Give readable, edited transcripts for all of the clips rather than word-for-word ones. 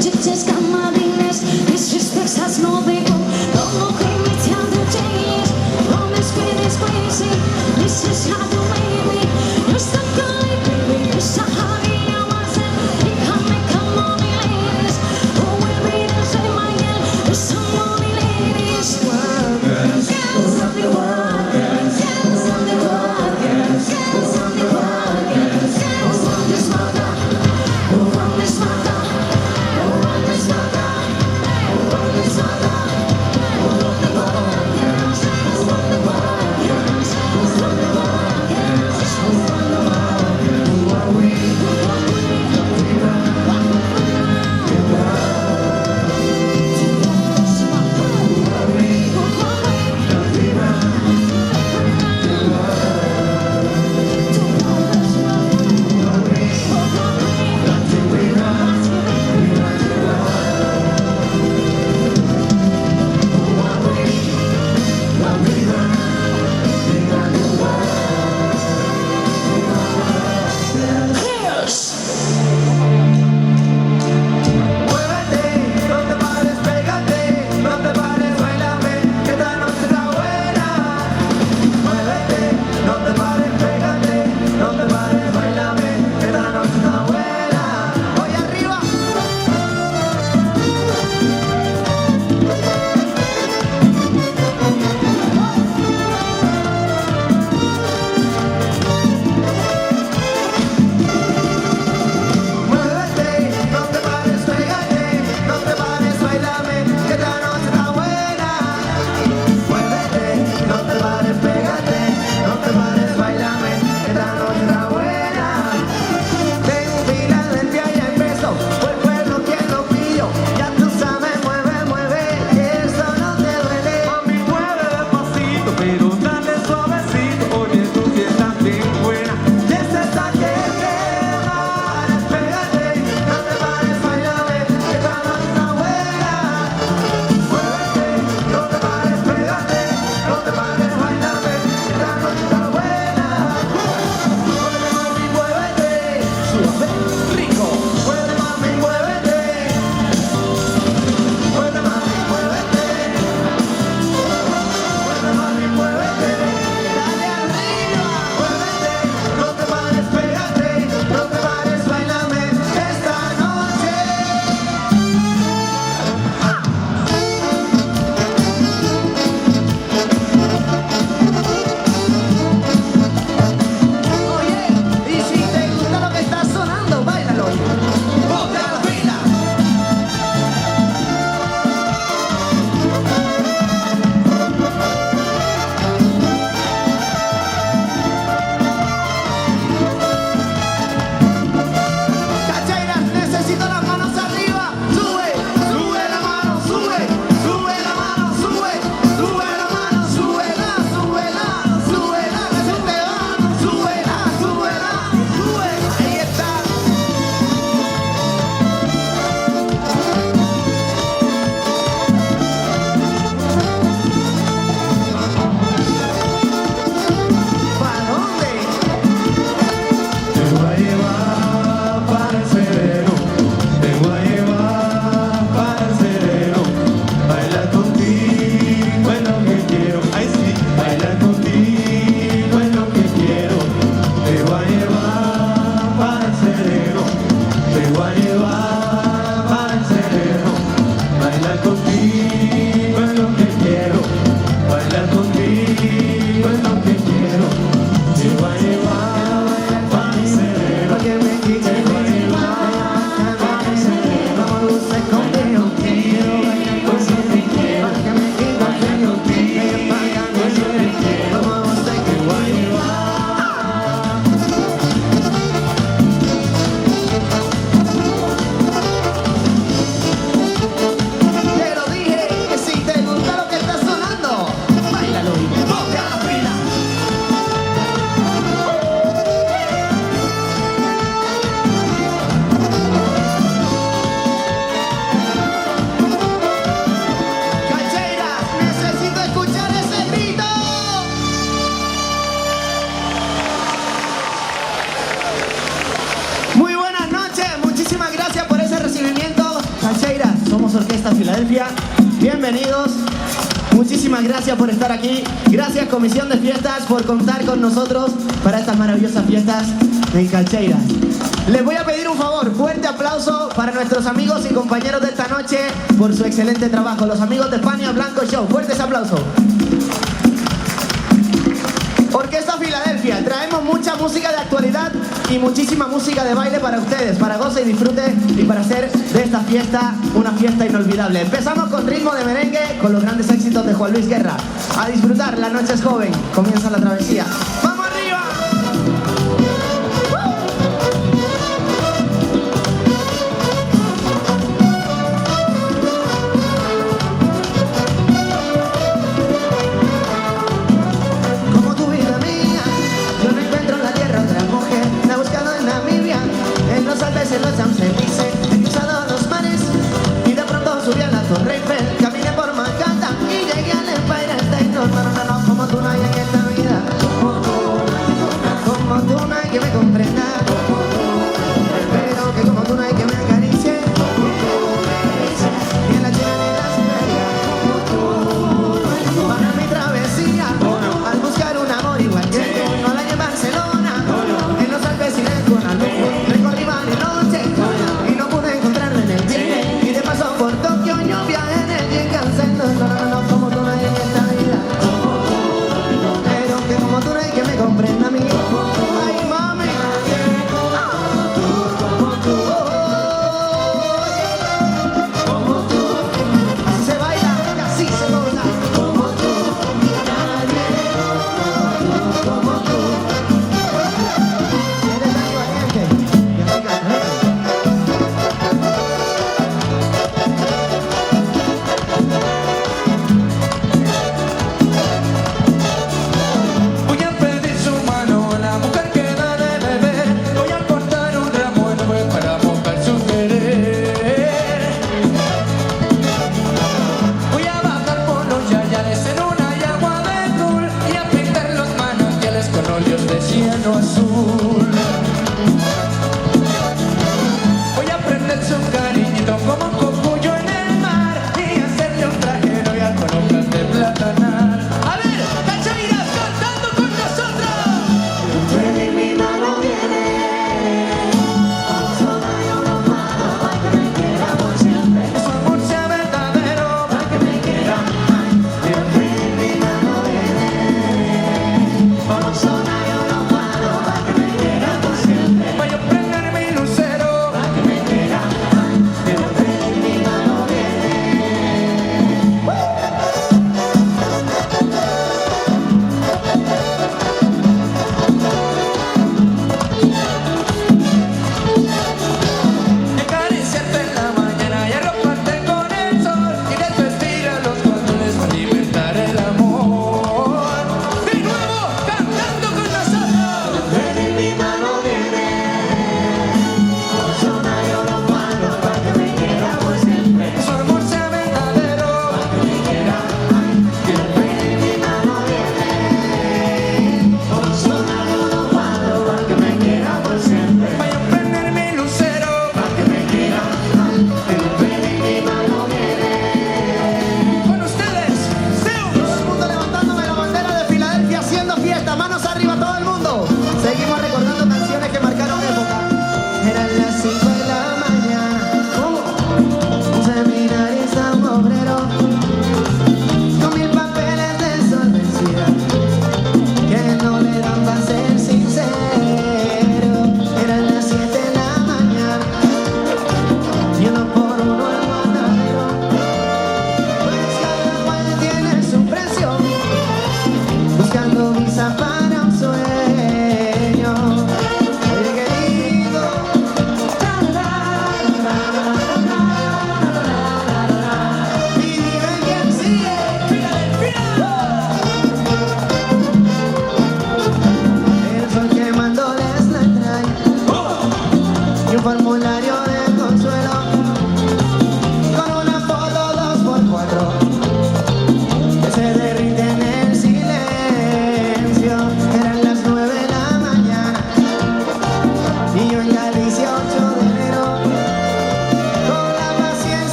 Chicas camarines, disrespect has no label. No more creamy town to change. Promise queen is crazy. This is how you made me. You're stuck on it, baby. You're so hungry, I wasn't. You come on, ladies. Who will be the same again? There's some money, ladies. World girls, around the world girls, around the world girls, around the world girls, around this mother, around this mother. Somos Orquesta Filadelfia. Bienvenidos. Muchísimas gracias por estar aquí. Gracias Comisión de Fiestas por contar con nosotros para estas maravillosas fiestas en Calcheiras. Les voy a pedir un favor, fuerte aplauso para nuestros amigos y compañeros de esta noche por su excelente trabajo. Los amigos de España Blanco Show, fuertes aplausos. Orquesta Filadelfia, traemos mucha música de actualidad y muchísima música de baile para ustedes, para goce y disfrute y para hacer de esta fiesta una fiesta inolvidable. Empezamos con ritmo de merengue, con los grandes éxitos de Juan Luis Guerra. A disfrutar, la noche es joven, comienza la travesía. ¡Vamos arriba! En los Champs-Élysées, he cruzado los mares y de pronto subí a la Torre Eiffel. Caminé por Manhattan y llegué al Empire State. No, como tú no hay en esta vida, como tú.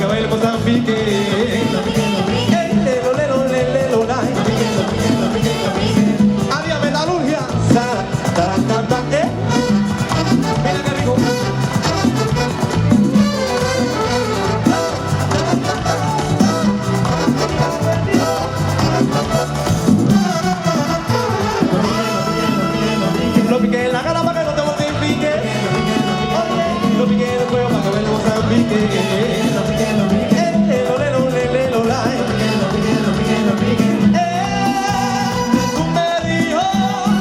que baile Mozambique. Había metalurgia. Mira qué rico. Lo piqué en la cara para que no te mortifique. Lo piqué en el cuello para que baile Mozambique. Tú me dijo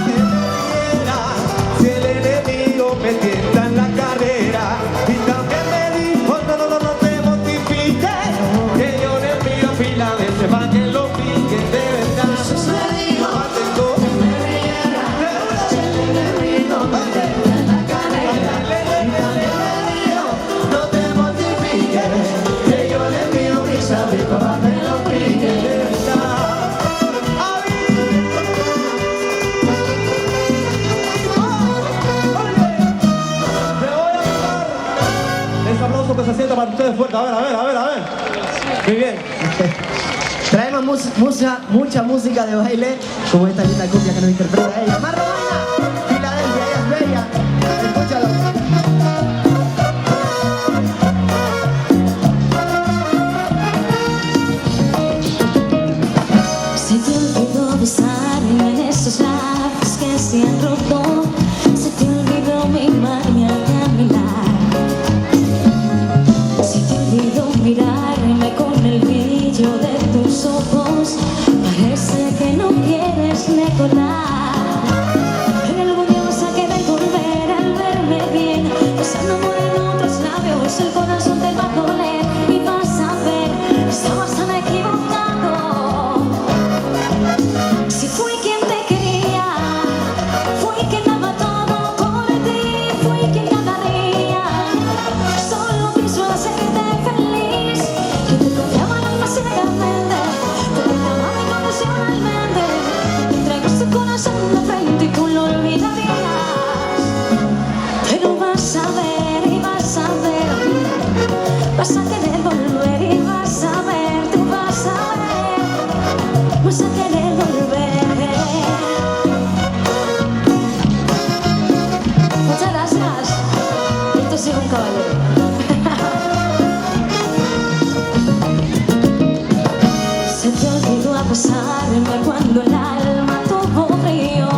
que me diera si el enemigo me tienta en la carrera. Y también me dijo, no te mortifiques, que yo le envío fila de ese para que lo pique de verdad. Jesús me dijo que me riera si el enemigo me tienta en la carrera. Y también me dijo, no te mortifiques, que yo le envío mis amigos para que lo pique de verdad. Ese aplauso que se sienta para ustedes fuerte. A ver. Muy bien. Traemos mucha música de baile, como esta linda cumbia que nos interpreta ella. Más Romana, Filadelfia, ella es bella. Escúchalo. Se te olvidó besarme en esos labios que se han roto. Se te olvidó mi maña de caminar. Se te olvidó mirarme con el brillo de tus ojos. Parece que no quieres recordar. En algún día vas a querer volver al verme bien. Besándome en otros labios, el corazón te va a doler. Y vas a ver, estabas tan equivocado. Si fui quien te quería, fui quien daba todo por ti, fui quien cada día solo quiso hacerte feliz. Que te confiaba el alma ciegamente, que te amaba incondicionalmente, que te entregó su corazón de frente y tú lo olvidarías. Pero vas a ver y vas a ver, vas a querer volver y vas a ver, tú vas a ver, vas a querer volver. Muchas gracias. Esto sí es un caballero. Se te olvidó abrazarme cuando el alma tuvo frío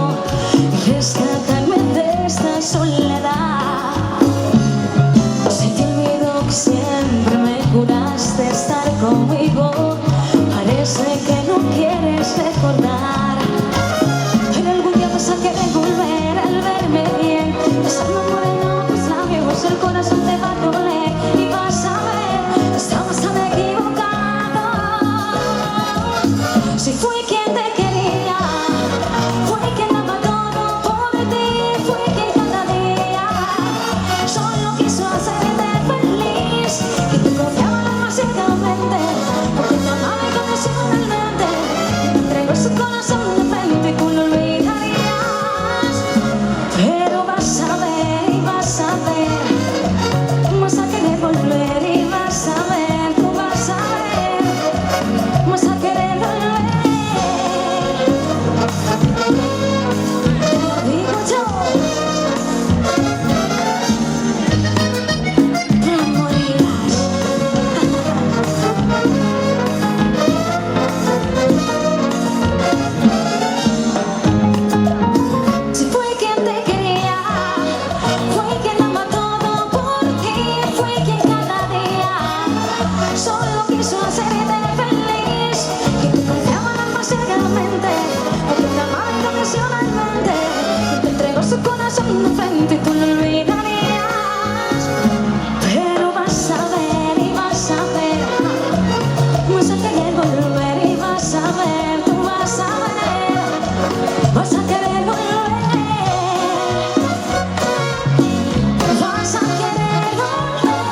y rescatarme de esta soledad. Se te olvidó que siempre me juraste estar conmigo. Parece que no quieres recordar. Pero algún día vas a querer volver al verme bien. Besándome en otros labios, el corazón te va a doler. Y vas a ver, estabas tan equivocado. Si fui quien te quería, fui quien daba todo por ti, fui quien cada día solo quiso hacerte feliz. Que te confiaba el alma ciegamente, porque te amaba incondicionalmente, que te entregó su corazón de frente y tú lo olvidarías. Pero vas a ver y vas a ver, vas a querer volver y vas a ver, tú vas a ver, vas a querer volver. Te lo digo yo, te morirás. Si fue quien te quería, fue quien daba todo por ti, fue quien cada día solo quiso hacerte feliz. Que te confiaba el alma ciegamente, porque te amaba incondicionalmente, que te entregó su corazón de frente y tú lo olvidarías. Pero vas a ver y vas a ver, vas a querer volver y vas a ver, tú vas a ver, vas a querer volver, vas a querer volver.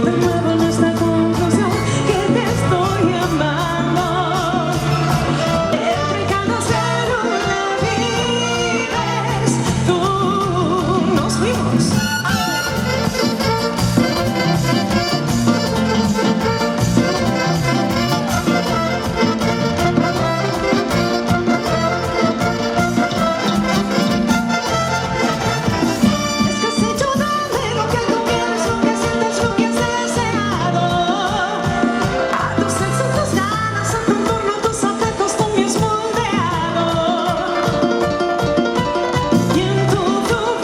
de nuevo en esta conclusión que te estoy amando. Entre cada célula vives tú. Nos fuimos. Es que has hecho de lo que tú quieres, lo que sientes, lo que has deseado. A tu sexo, tus ganas, a tu entorno, a tus afectos, tú me has moldeado. Y en tú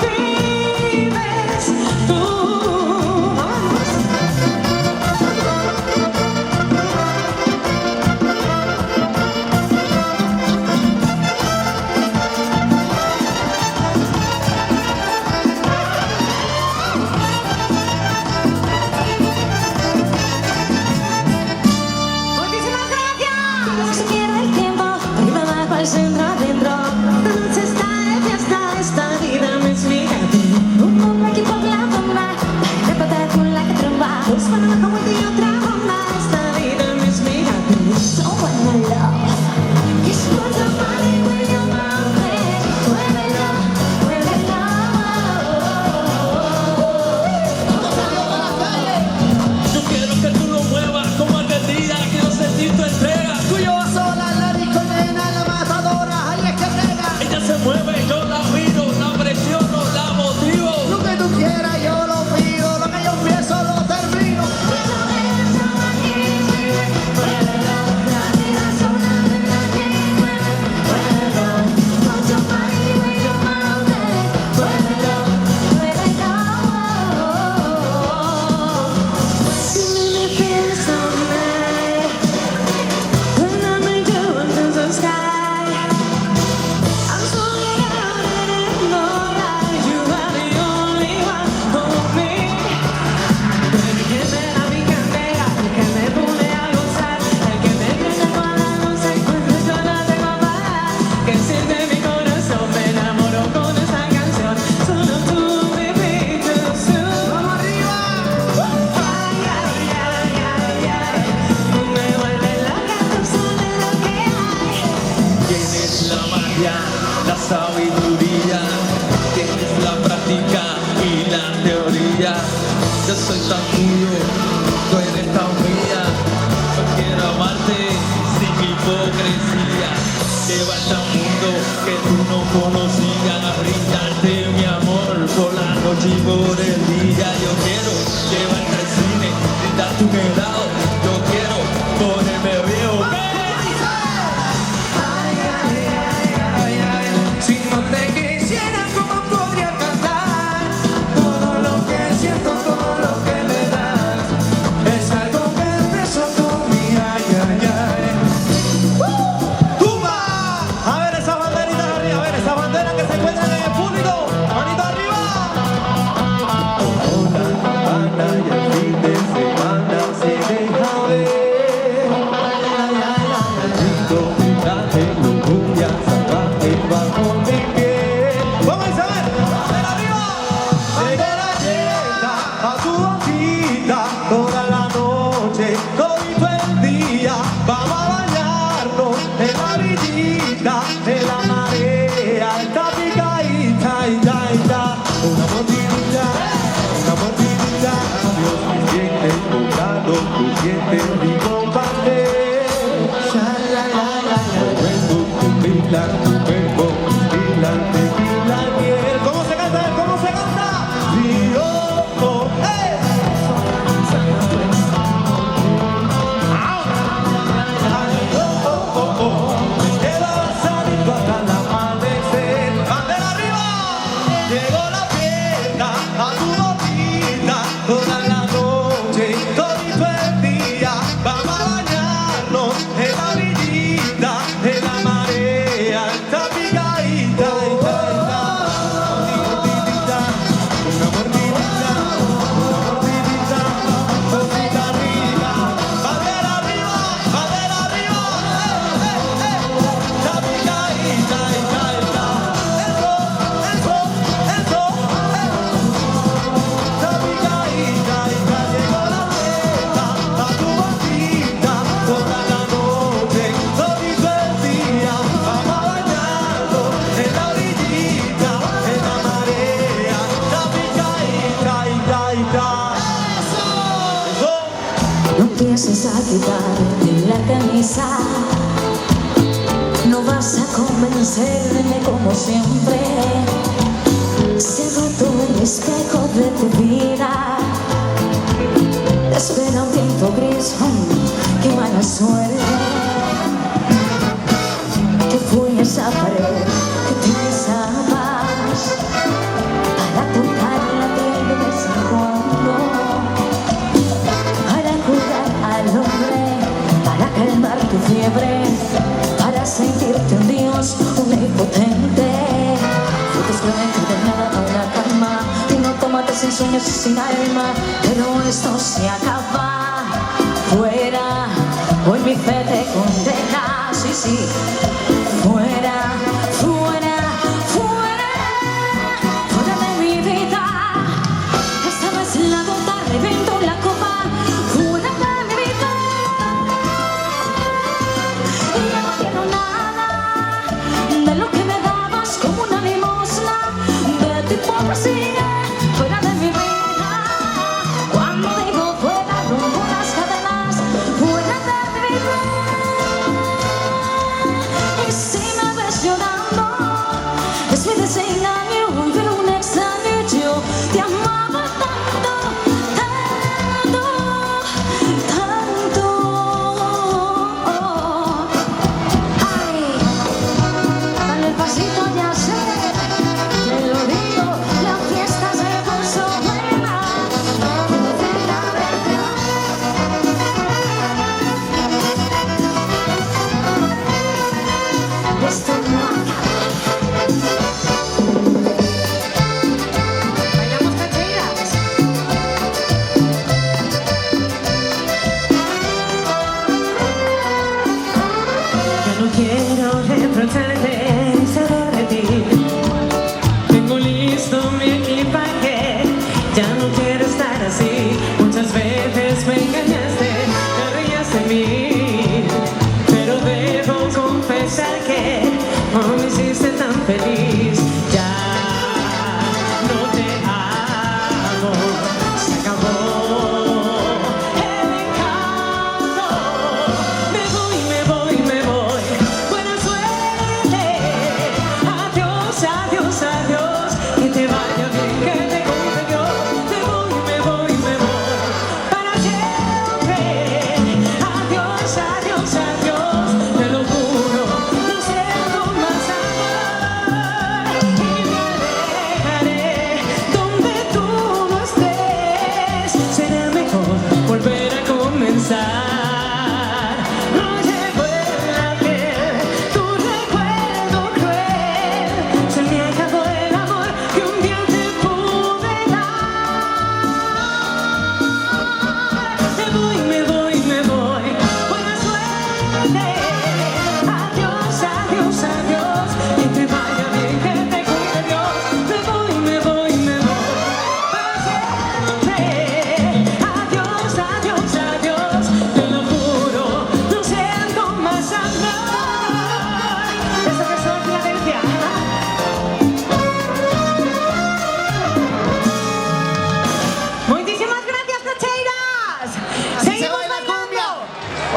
vives tú. Muchísimas gracias. No se pierde el tiempo, arriba, abajo, al centro, adentro. Esta noche está de fiesta, esta vida me es mi gato. Un bomba aquí por la bomba, la pata con la que tromba. Dos para abajo, vuelta y otra bomba. Esta vida me es mi gato. So wanna love. It's what your body when your mouth is. Muévelo, muévelo. Yo quiero que tú lo muevas como atendida, quiero sentir tu entrega. Tú y yo a solas, la disco llena, la matadora, ahí es que pega. Ella se mueve, yo la miro, la presiono, la motivo. Lo que tú quieras yo lo pido, lo que yo empiezo lo termino. Que siente mi corazón, me enamoro con esta canción. Solo tú me pides tú. ¡Vamos arriba! Ay, ay, ay, ay, ay. Me vuelve loca, tú sabes lo que hay. Tienes la magia, la sabiduría, tienes la práctica y la teoría. Yo soy tan tuyo, tú eres tan mía. Yo quiero amarte sin hipocresía. Llevarte al mundo que tú no conocías, a brindarte mi amor por la noche y por el día. Yo quiero llevarte al cine, brindarte un helado. Yo quiero ponerme viejo. Si no te quisiera, ¿cómo podría cantar? Todo lo que siento, todo lo que me das es algo que expreso con mi ay, ay, ay. ¡Tumba! A ver esa banderita arriba, a ver esa bandera que se encuentra en el público. ¡Manito arriba! Hola, Ana, y el fin de semana se deja ver. Lindo mensaje, lujuria, salvaje, bajo mi piel. Vamos a ver, bandera arriba. Llegó la fiesta a tu boquita toda la noche, todo el día. Vamos a bañarnos en la orillita, en la marea, está picadita, ita, ita. Una mordidita, Dios me siente tocando tu diente y compartir. Tu cuerpo, tequila, tequila, miel. ¿Cómo se canta? ¿Cómo se canta? Río, oh, hey. Ay, oh, oh, oh, oh. Me quedo abrazadito hasta el amanecer. ¡Bandera arriba! Llegó la fiesta a tu boquita toda la noche, todito el día. Vamos a bañarnos en la orillita, en la marea, está picadita, ita, ita. Mordidita, una mordidita, cosita rica. Bandera arriba, está picadita, ita, ita. Eso, está picadita, ita. Llegó la quitarte la camisa. No vas a convencerme como siempre. Se ha roto el espejo de tu vida. Te espera un tiempo gris, qué mala suerte. Que fue esa pared que utilizabas para tocar la piel de vez en cuando, para cuidar al hombre, para calmar tu fiebre, para sentirte un dios, un impotente. Fuiste esclavo de nada a la cama, y no tomaste sin sueños y sin alma. Pero esto se acaba. Fuera, hoy mi fe te condena. Sí, sí. Fuera, fuera, fuera, fuera de mi vida. Esta vez la gota reventó la copa. Fuera de mi vida. Y ya no quiero nada de lo que me dabas como una limosna, de tu hipocresía. Fuera de mi vida. Cuando digo fuera, rompo las cadenas. Fuera de mi vida. Y si me ves llorando, es mi desengaño de un extraño. Yo te amaba tanto, tanto, tanto. Ay, dale el pasito, ya sé, te lo digo, la fiesta se puso buena. Esto no acaba. Bailamos cacheiras. Yo no quiero reprocharte ni saber de ti. Tengo listo mi equipaje, ya no quiero estar así. Muchas veces me engañaste, te reías de mí, pero debo confesar que no me hiciste tan feliz. Ya no te amo, se acabó el encanto. Me voy, me voy, me voy. Buena suerte. Adiós, adiós, adiós. Que te vaya bien, que te cuide Dios. Me voy, me voy, me voy. Para siempre. Adiós, adiós, adiós. Te lo juro, no siento más amor. Y me alejaré donde tú no estés. Será mejor volver a comenzar. No llevo en la piel tu recuerdo cruel. Se me acabó el amor que un día te pude dar. Me voy, me voy, me voy. Buena suerte. Adiós, adiós, adiós. Que te vaya bien, que te cuide Dios. Me voy, me voy, me voy. Para siempre. Adiós, adiós, adiós. Te lo juro, no siento más amor. Eso que soy Filadelfia. Muchísimas gracias, cacheiras. Así se Seguimos baila bailando. cumbia.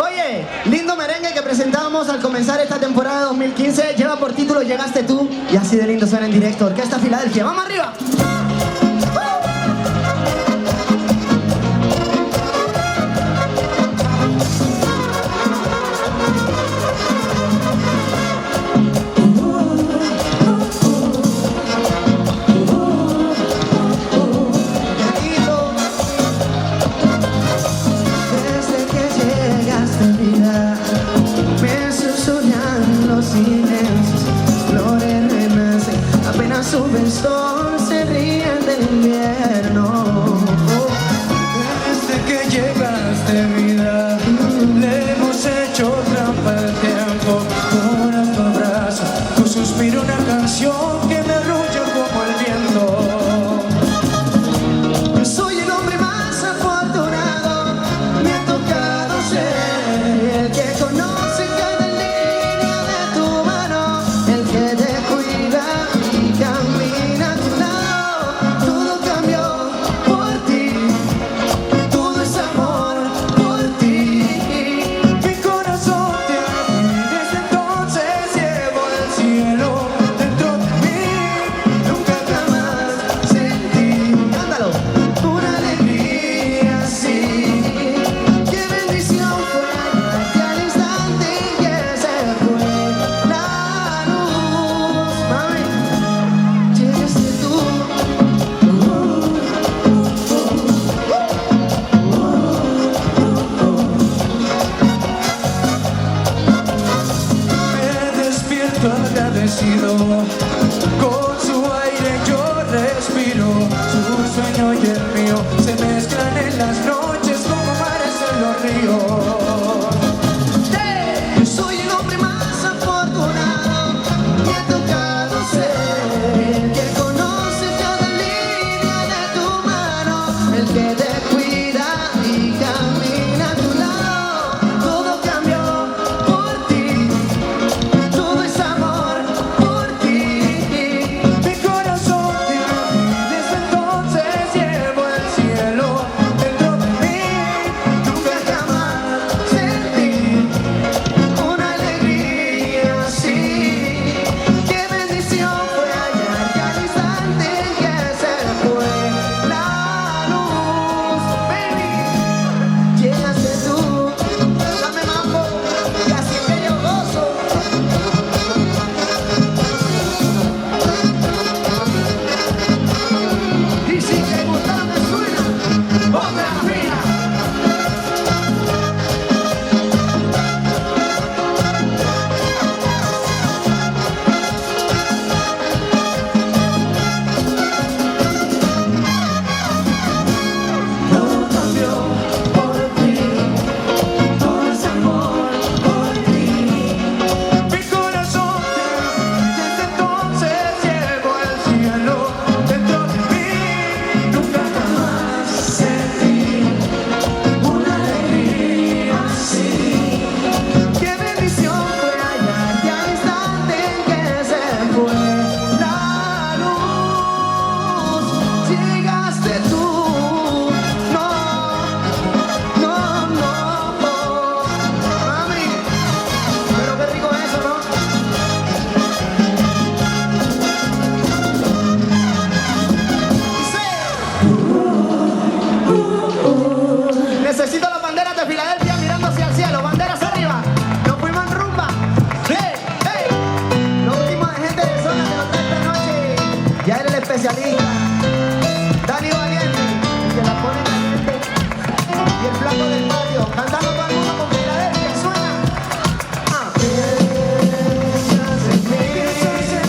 Oye, lindo merengue que presentamos al comenzar esta temporada 2015. Lleva por título Llegaste tú, y así de lindo suena en directo. Orquesta Filadelfia. ¡Vamos arriba! Querido, desde que llegaste a mi vida, me susurran los silencios, flores renacen, apenas sube el sol, se ríen del invierno. Desde que llegaste vida, le hemos hecho trampa al tiempo. Ahora tu abrazo, tu suspiro, una canción que me arrulla como el viento. Yo soy el hombre más afortunado, me ha tocado ser el que conoce cada línea de tu mano, el que te cuida y camina especialista. Dani Valiente, el que la pone caliente. Y el flaco del patio, cantando todo el mundo con Filadelfia, suena. Piensas en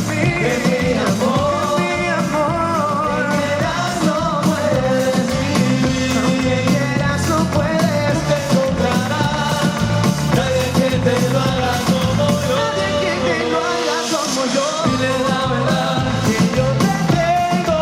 mí, en mi amor, que quieras no puedes vivir, aunque quieras no puedes, te encontrarás Nadie que te lo haga como yo. nadie que te lo haga como yo. Dile la verdad. Que yo te tengo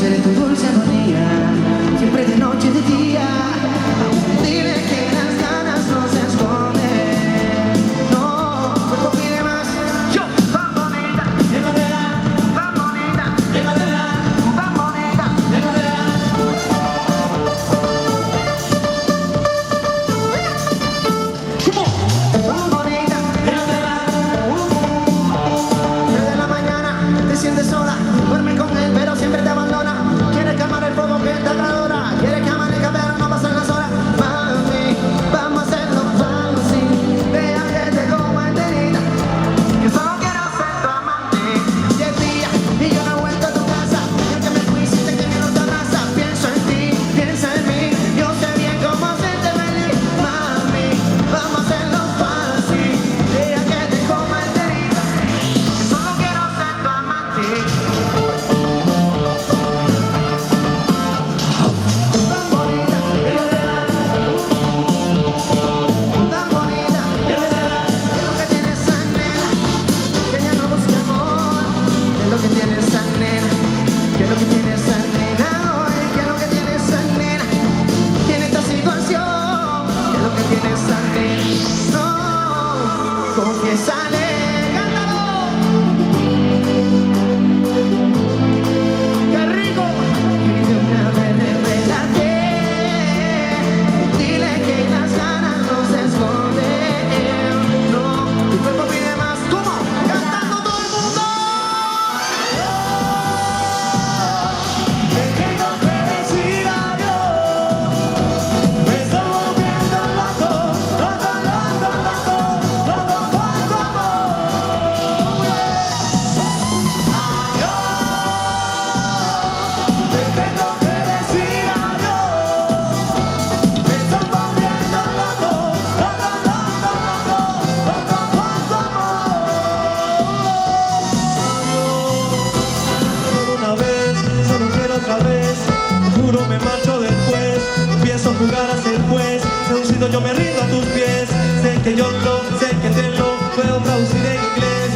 seré tu dulce agonía, siempre de noche y de día. Dile que las ganas no se esconden. No, cuerpo pide más. Yo, tan bonita, llévatela, tan bonita, llévatela, tan bonita, llévatela. Tan bonita, llévatela. Desde la mañana te sientes sola, duerme con él pero siempre te abandona. Quiere quemar el fuego que te adora, quiere que amanezca pero no pasan las horas. Mami, vamos a hacerlo fácil, deja que te coma enterita, que solo quiero ser tu amante. Y es día y yo no he vuelto a tu casa, yo que me fui sin que ni no te abraza. Pienso en ti, piensa en mí, yo sé bien cómo hacerte feliz. Mami, vamos a hacerlo fácil, deja que te coma enterita, que solo quiero ser tu amante. Tan bonita, llévatela. Tan bonita, llévatela. ¿Qué es lo que tiene esa nena? Que ella no busca amor. ¿Qué es lo que tiene esa nena? ¿Qué es lo que tiene esa nena hoy? ¿Qué es lo que tiene esa nena? Tiene esta situación. ¿Qué es lo que tiene esa nena? No, confiésale, cántalo. ¡Qué rico! Y de una vez revétate. Dile que las ganas no se esconden. No, tu cuerpo pide más. ¿Cómo? ¡Cantando todo el mundo! Te tengo que decir adiós. Me estoy volviendo loco, loco, loco, loco, loco por tu amor. Te tengo que decir adiós. Me estoy volviendo loco, loco, loco, loco, loco por tu amor. Una vez, solo quiero otra vez. Te juro me marcho después. Empiezo a jugar a ser juez. Seducido yo me rindo a tus pies. Sé que yo lo, sé que te lo puedo traducir en inglés.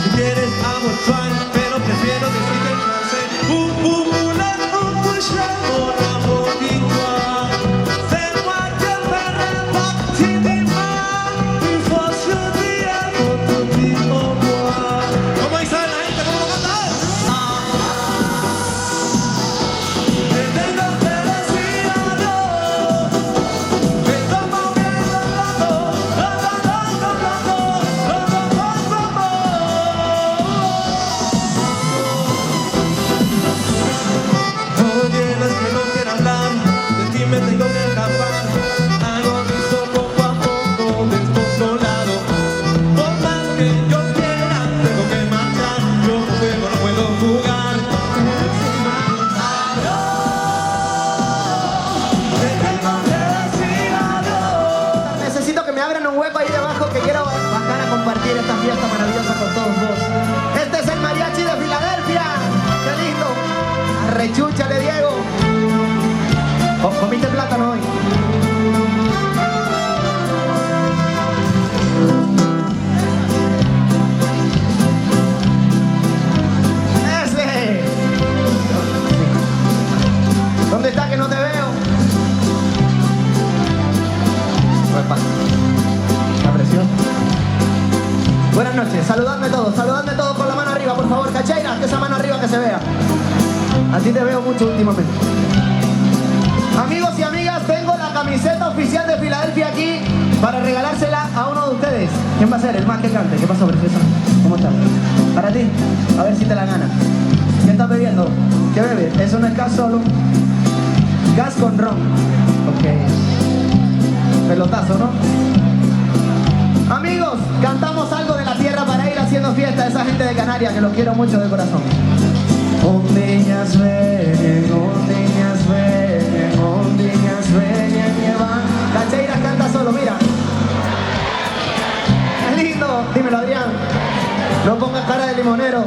Si quieres I will try, pero prefiero decirte en francés. Mon amour, dis-toi. C'est moi qui me répartis des mains. Une fois sur día, con tu tipo moi. ¿Cómo dice la gente? ¿Cómo lo canta? Te tengo que decir adiós. Me estoy volviendo loco, loco, loco, loco, loco por tu amor. No tienes que no quiero hablar, de ti me tengo que escapar. Agonizo poco a poco, descontrolado. Por más que yo quiera, tengo que marchar. Yo con fuego no puedo jugar. Te tengo que decir adiós. Necesito que me abran un hueco ahí debajo, que quiero bajar a compartir esta fiesta maravillosa con todos vos. Este es el mariachi de Filadelfia. ¡Qué lindo! Arrechúchale, Diego. ¿Comiste plátano hoy? ¡Ese! ¿Dónde está que no te veo? Epa. La presión. Buenas noches, saludadme todos con la mano arriba, por favor, Cacheiras, que esa mano arriba que se vea. A ti te veo mucho últimamente. Amigos y amigas, tengo la camiseta oficial de Filadelfia aquí para regalársela a uno de ustedes. ¿Quién va a ser? El más que cante. ¿Qué pasó, preciosa? ¿Cómo estás? Para ti, a ver si te la ganas. ¿Qué estás bebiendo? ¿Qué bebes? Eso no es gas solo. Gas con ron. Ok. Pelotazo, ¿no? Amigos, cantamos algo de la tierra para ir haciendo fiesta a esa gente de Canarias, que los quiero mucho de corazón. Ondiñas ven, ondiñas ven, ondiñas ven y van. Cacheiras canta solo, mira. Es lindo, dímelo, Adrián. No pongas cara de limonero.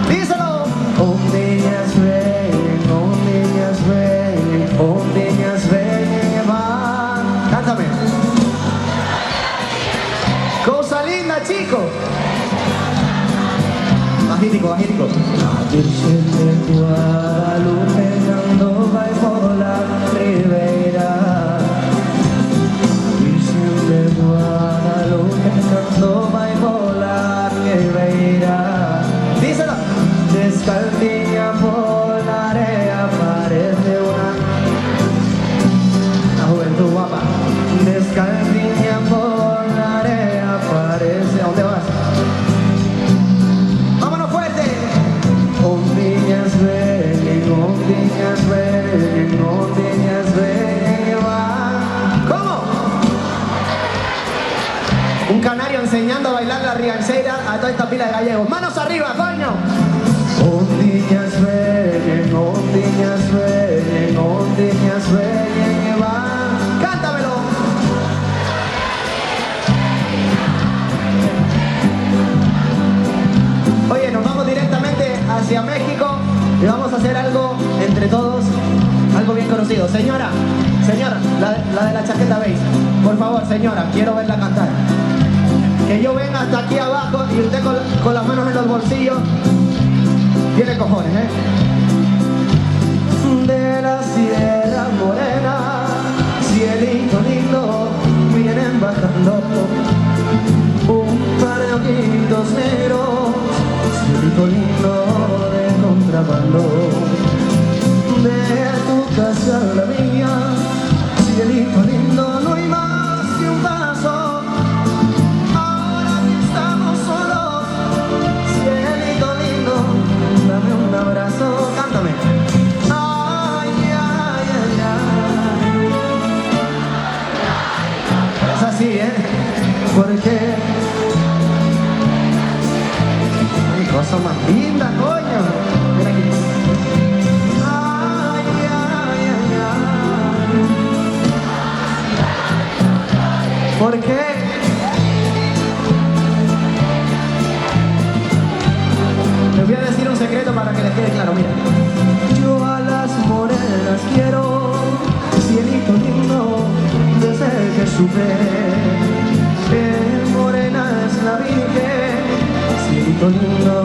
Díselo. Ondiñas ven, ondiñas ven, ondiñas ven y van. Cántame. Cosa linda, chicos. Bajitico, bajitico. La Virgen de Guadalupe Descalzilla por la arena parece una juventud guapa. Descalzilla por la arena parece... ¿A dónde vas? ¡Vámonos fuerte! Ondiñas ven, ondiñas ven, ondiñas ven, va. ¿Cómo? Un canario enseñando a bailar la rianceira a toda esta pila de gallegos. ¡Manos arriba, coño! Ondiñas ven, ondiñas ven, ondiñas ven, va. ¡Cántamelo! Oye, nos vamos directamente hacia México y vamos a hacer algo entre todos, algo bien conocido. Señora, la de la chaqueta beige, por favor, señora, quiero verla cantar. Que yo venga hasta aquí abajo y usted con las manos en los bolsillos. Tiene cojones, ¿eh? De la Sierra Morena, cielito lindo, vienen bajando un par de ojitos negros, cielito lindo de contrabando. De tu casa a la mía, cielito lindo, no hay más que un paso. Ahora que estamos solos, cielito lindo, dame un abrazo, cántame. Ay, ay, ay, ay. Es así, ¿eh? Porque ay, cosa más linda, coño. Mira aquí. Ay, ay, ay, ay. ¿Por qué? Les voy a decir un secreto para que les quede claro, mira. Yo a las morenas quiero, cielito lindo, desde que supe que morena es la Virgen, cielito lindo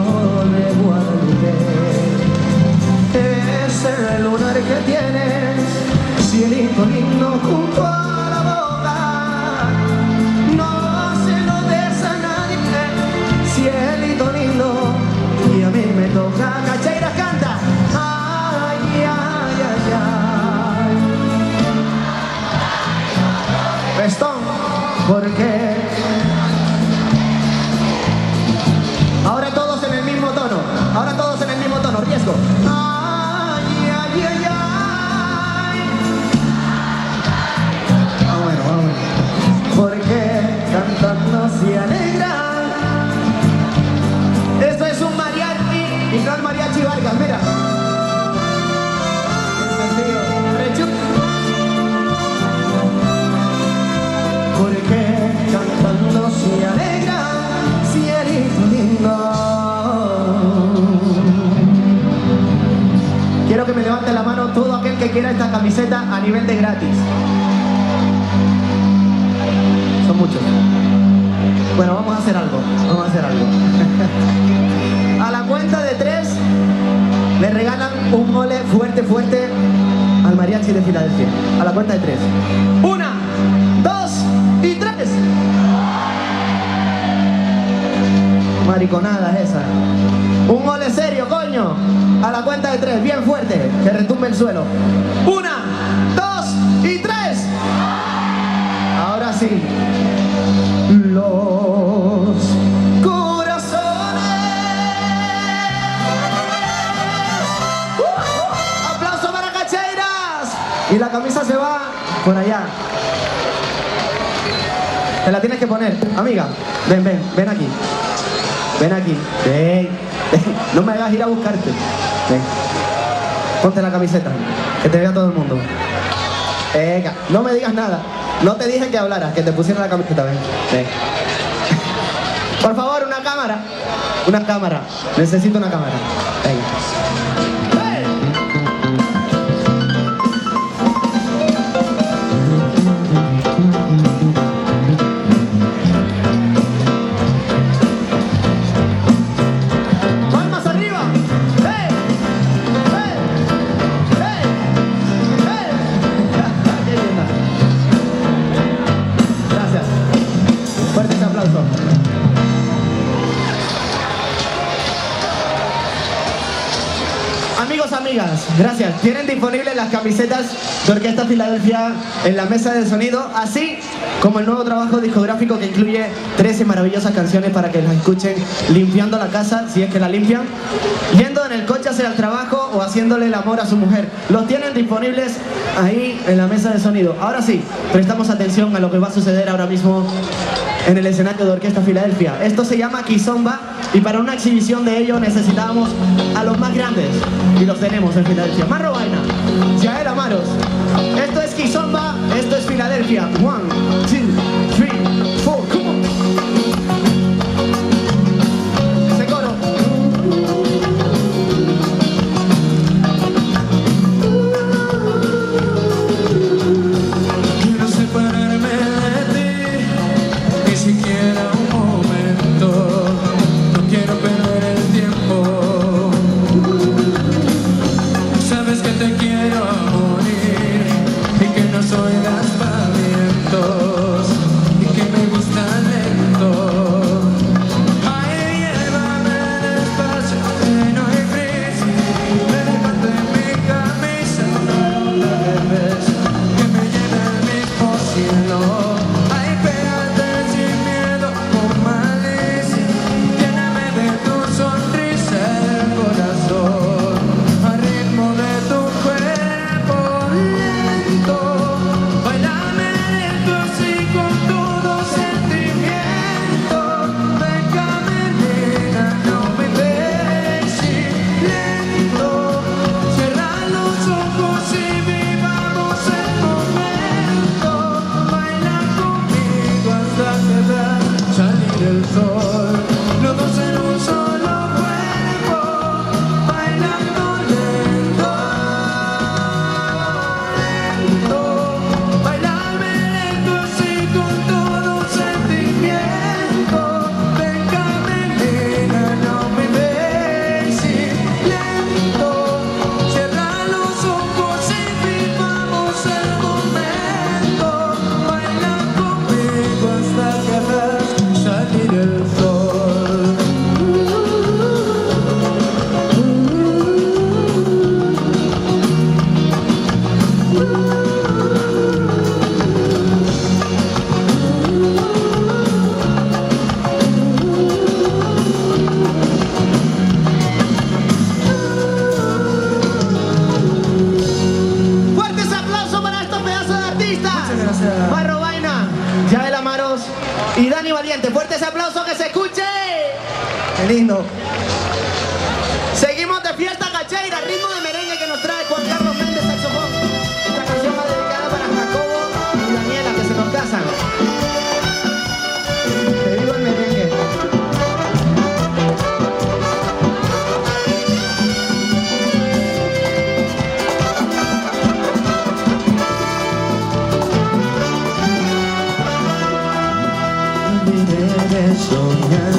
de Guadalupe. Ese lunar que tienes, cielito lindo junto a la boca, no se lo des a nadie, cielito lindo. Y a mí me toca. Cacheiras canta. Ay, ay, ay, ay. Pestón, porque ahora todos en el mismo tono. Ahora todos en el mismo tono. Riesgo. Ay, ay, ay, ay. Bueno. Porque cantando se alegra. Esto es un mariachi y no el mariachi Vargas, mira. Porque cantando se alegra, cielito lindo. Quiero que me levante la mano todo aquel que quiera esta camiseta a nivel de gratis. Son muchos. Bueno, vamos a hacer algo. A la cuenta de 3 le regalan un mole fuerte al mariachi de Filadelfia. A la cuenta de 3. 1, 2 y 3. Mariconada esa. Un mole serio, coño. A la cuenta de 3, bien fuerte, que retumbe el suelo. 1, 2 y 3. Ahora sí. Los corazones. ¡Aplauso para Cacheiras! Y la camisa se va por allá. Te la tienes que poner, amiga. Ven aquí. Ven. No me hagas ir a buscarte. Ven. Ponte la camiseta, que te vea todo el mundo. Venga, no me digas nada. No te dije que hablaras, que te pusiera la camiseta. Ven. Por favor, una cámara. Necesito una cámara. Venga. Palmas arriba. Qué linda. Gracias. Fuerte ese aplauso. Amigos, amigas, gracias. Tienen disponibles las camisetas de Orquesta Filadelfia en la mesa de sonido, así como el nuevo trabajo discográfico que incluye 13 maravillosas canciones para que las escuchen limpiando la casa, si es que la limpian, yendo en el coche hacia el trabajo o haciéndole el amor a su mujer. Los tienen disponibles ahí en la mesa de sonido. Ahora sí, prestamos atención a lo que va a suceder ahora mismo en el escenario de Orquesta Filadelfia. Esto se llama Kizomba y para una exhibición de ello necesitábamos a los más grandes y los tenemos en Filadelfia. Marro Vaina, Yael Amaros. Esto es Kizomba, esto es Filadelfia. 1, 2, 3, 4, come on. Ese coro. Quiero separarme de ti, ni siquiera un momento. No quiero perder el tiempo. Sabes que te quiero a morir y que no soy de aspavientos y que me gusta lento. Ay, llévame despacio, que no hay prisa. Me levanto en mi camisa, una vez que me lleve el mismo cielo. Ay, pégate sin miedo, con malicia. Lléname de tu sonrisa el corazón, al ritmo de tu cuerpo lento. Bailame lento así con todo sentimiento. Déjame, nena, no me dejes lento. Cierra los ojos y vivamos el momento. Baila conmigo hasta que vea salir el sol. Los dos en un solo cuerpo, bailando lento, lento. Bailame lento así con todo sentimiento. Déjame, nena, no me dejes lento. Cierra los ojos y vivamos el momento. Baila conmigo hasta que veas salir el sol. Fuertes aplausos para estos pedazos de artistas. Marro Vaina, Yael Amaros y Dani Valiente. Fuertes aplausos, que se escuche. Qué lindo. Seguimos de fiesta cacheira, ritmo de merengue que nos trae Juan Carlos Méndez, saxofón. Esta canción va dedicada para Jacobo y Daniela, que se nos casan. Que viva el merengue. Olvidé de soñar.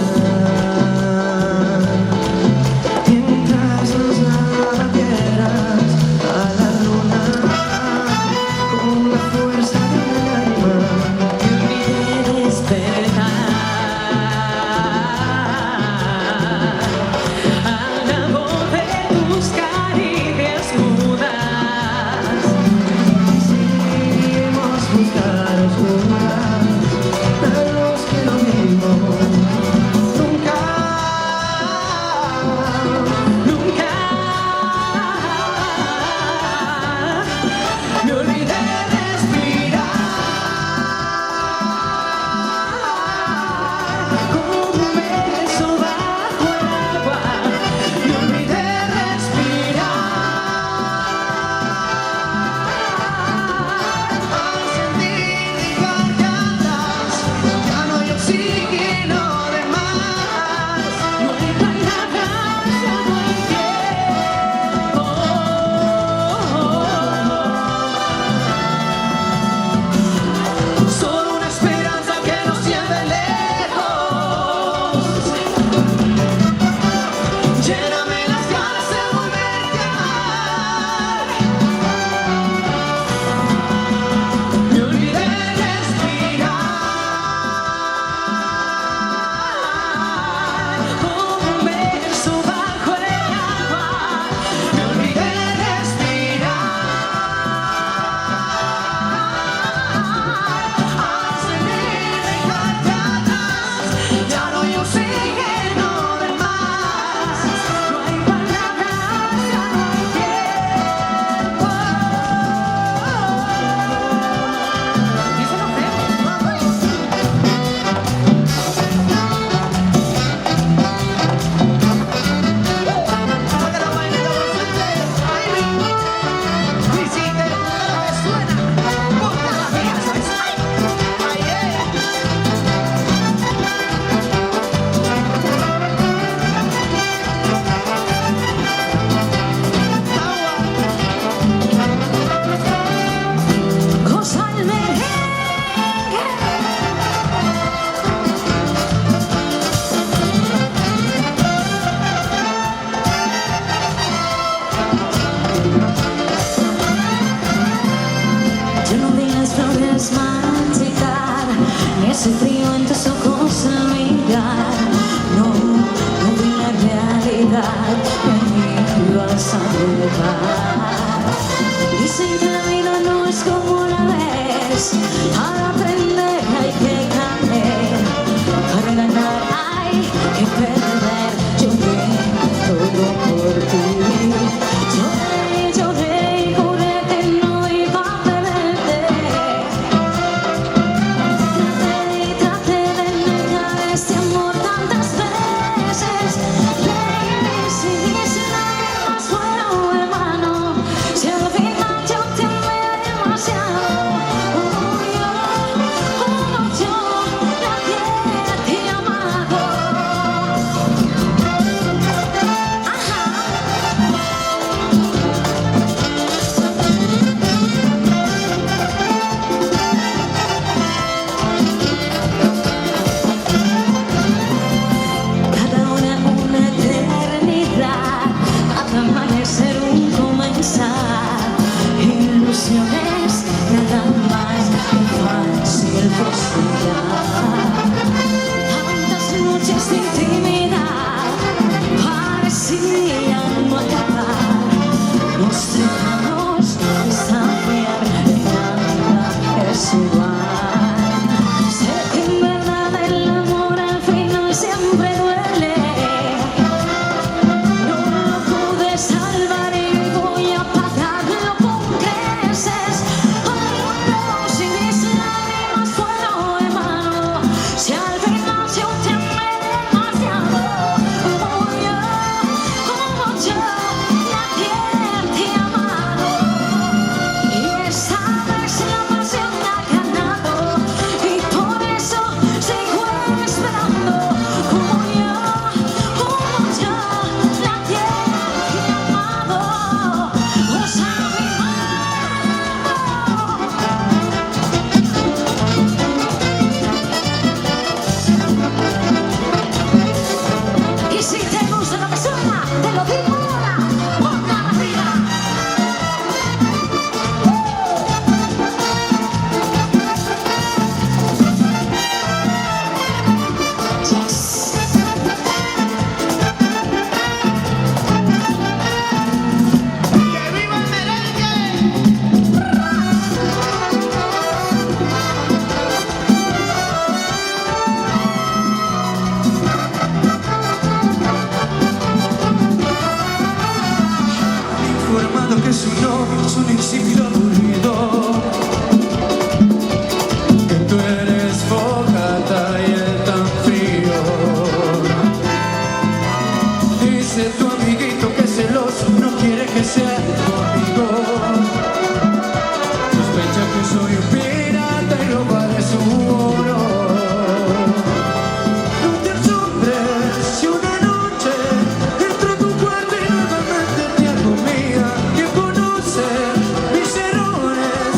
llevar. Dicen que la vida no es como la ves, para aprender hay que caer, para ganar hay que perder. Lloré todo por ti, lloré y juré que no iba a perderte. Traté de negar este amor tantas veces. Si mis lágrimas fueron en vano, si al final yo te amé demasiado, como yo nadie te ha amado. Cada una eternidad, cada amanecer un comenzar, ilusiones nada más que fácil forzar. Tantas noches de intimidad parecían no acabar, nos dejamos desafiar y nada es igual. Sé que en verdad el amor al final siempre duele. No lo pude salvar y voy a pagarlo con creces. Ay, no, si mis lágrimas fueron en vano, si al final yo te amé demasiado, como yo nadie te ha amado. Y esta vez la pasión ha ganado, y por eso sigo esperando, como yo nadie te ha amado. Os ha Y si te gusta lo que suena, te lo digo ahora, ponla arriba. Yes. ¡Que viva el merengue! Informado que su novio es un insípido aburrido, que tú eres fogata y él tan frío. Dice tu amiguito que es celoso, no quiere que sea tu amigo. Sospecha que soy un pirata y robaré su oro. No te asombres si una noche entro a tu cuarto y nuevamente te hago mía. Que conoce mis errores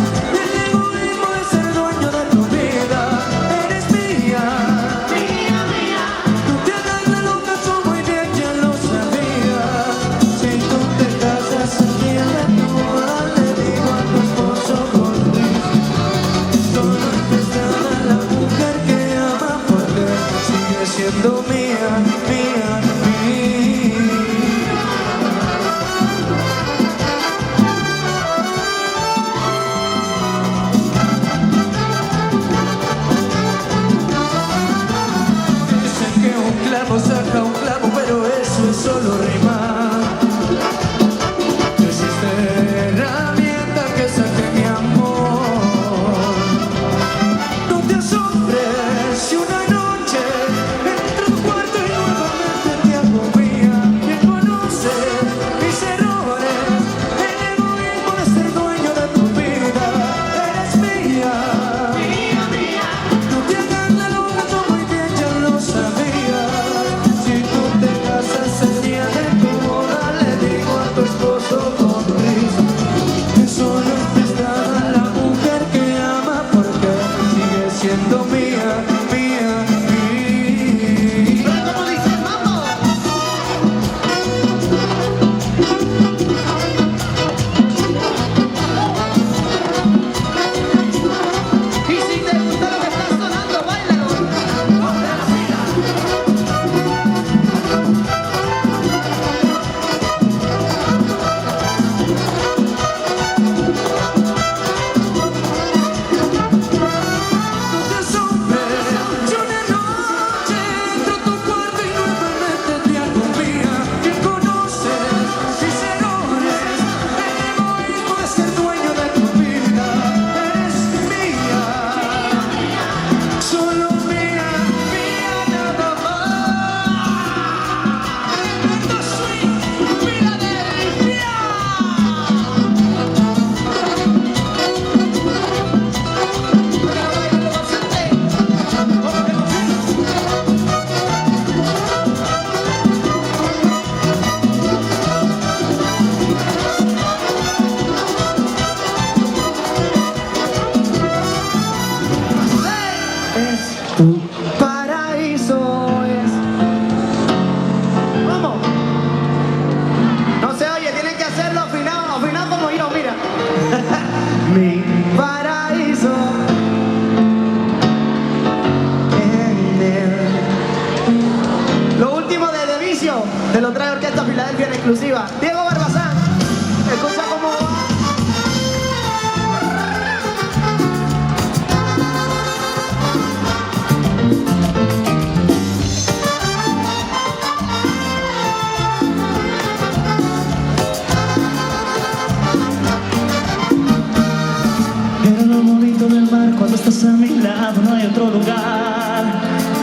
estás a mi lado no hay otro lugar.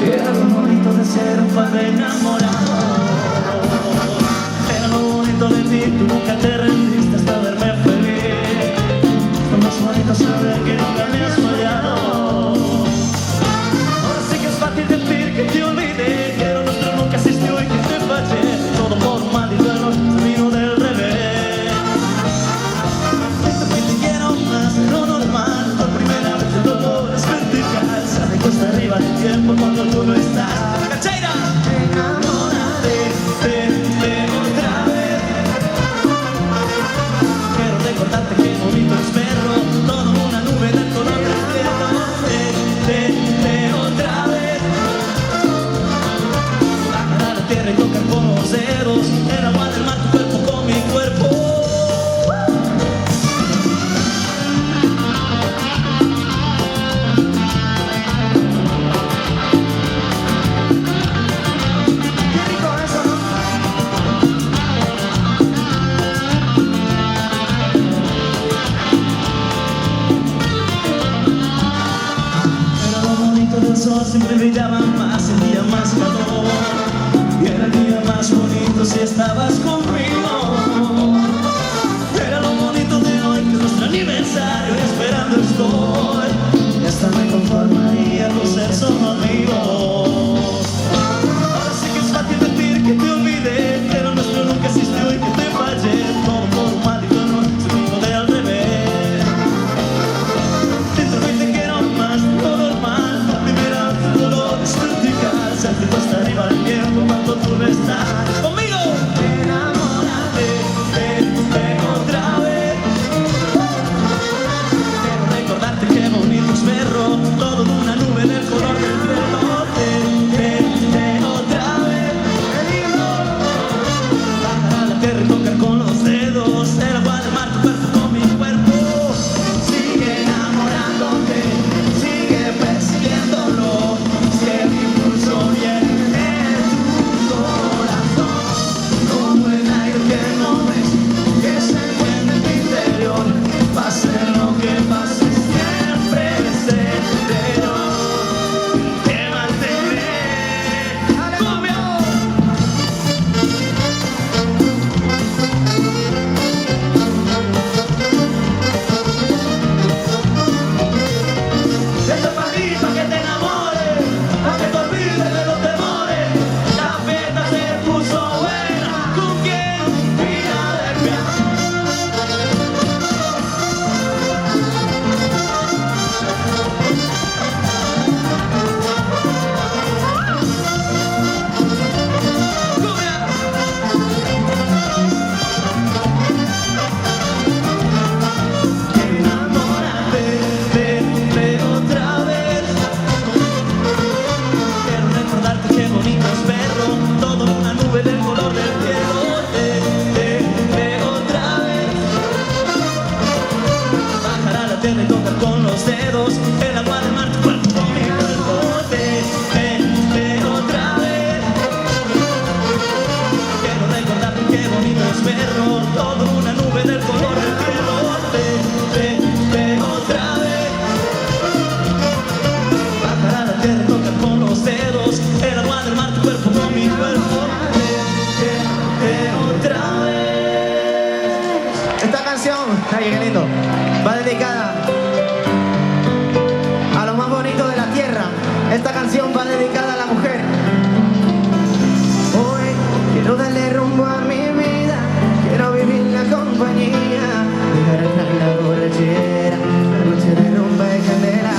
Era lo bonito de ser un par de enamorados. Era lo bonito de ti, tú nunca te rendiste hasta verme feliz. Lo más bonito saber que nunca me has fallado. Ahora sí que es fácil decir que te olvidé, que lo nuestro nunca existió y que te fallé. Todo por un maldito error, vino del revés. Esto que te quiero más de lo normal. Por primera vez el dolor es vertical. Sale cuesta arriba del tiempo cuando tú no estás. ¡Cacheira! Enamórate de otra vez. Quiero recordarte que bonito es verlo, todo una nube del color del cielo. De otra vez. Bajar a la tierra y tocar con los dedos el agua del mar, tu cuerpo con mi cuerpo. Qué rico eso, ¿no? Era lo bonito del sol, siempre brillaba más, el día más calor. Y era el día más bonito si estabas conmigo. Era lo bonito de hoy, que es nuestro aniversario, y esperando estoy. Y hasta me conformaría con ser solo amigos. Ahora sí que es fácil decir que te olvidé, que lo nuestro nunca existió y que te fallé. Todo por un maldito error, se vino de al revés. Dentro de mí te quiero más, lo normal. La primera vez el dolor es vertical. Se hace cuesta arriba del tiempo cuando tú no estás conmigo. Enamórate de otra vez. Quiero recordarte que bonito es verlo, todo en una nube del color del cielo. De otra vez. Bajar a la tierra y tocar con los dedos el agua del mar, tu cuerpo con mi cuerpo. Sigue enamorándote, sigue persiguiéndolo. Si el impulso viene de tu corazón, como el aire que no ves, que se encuentra en tu interior. Pase lo que pase, siempre seré yo. Te mantendré conmigo. Esto es para ti, para que te enamores, para que te olvides de los temores. La fiesta se puso buena, ¿con quién? Mira del piano. Enamórate de otra vez. Quiero recordarte que bonito es verlo, todo en una nube del color del cielo. De otra vez. Bajar a la tierra y tocar con los dedos el agua del mar, tu cuerpo con mi cuerpo. De otra vez. Quiero recordarte que bonito es verlo, todo en una nube del color del cielo. De otra vez. Bajar a la tierra y tocar con los dedos el agua del mar, tu cuerpo con mi cuerpo. De otra vez. Esta canción, ay, qué lindo, va dedicada a lo más bonito de la tierra. Esta canción va dedicada a la mujer. Hoy quiero darle rumbo a mi vida, quiero vivir la compañía, dejar atrás la borrachera, la noche de rumba y candela,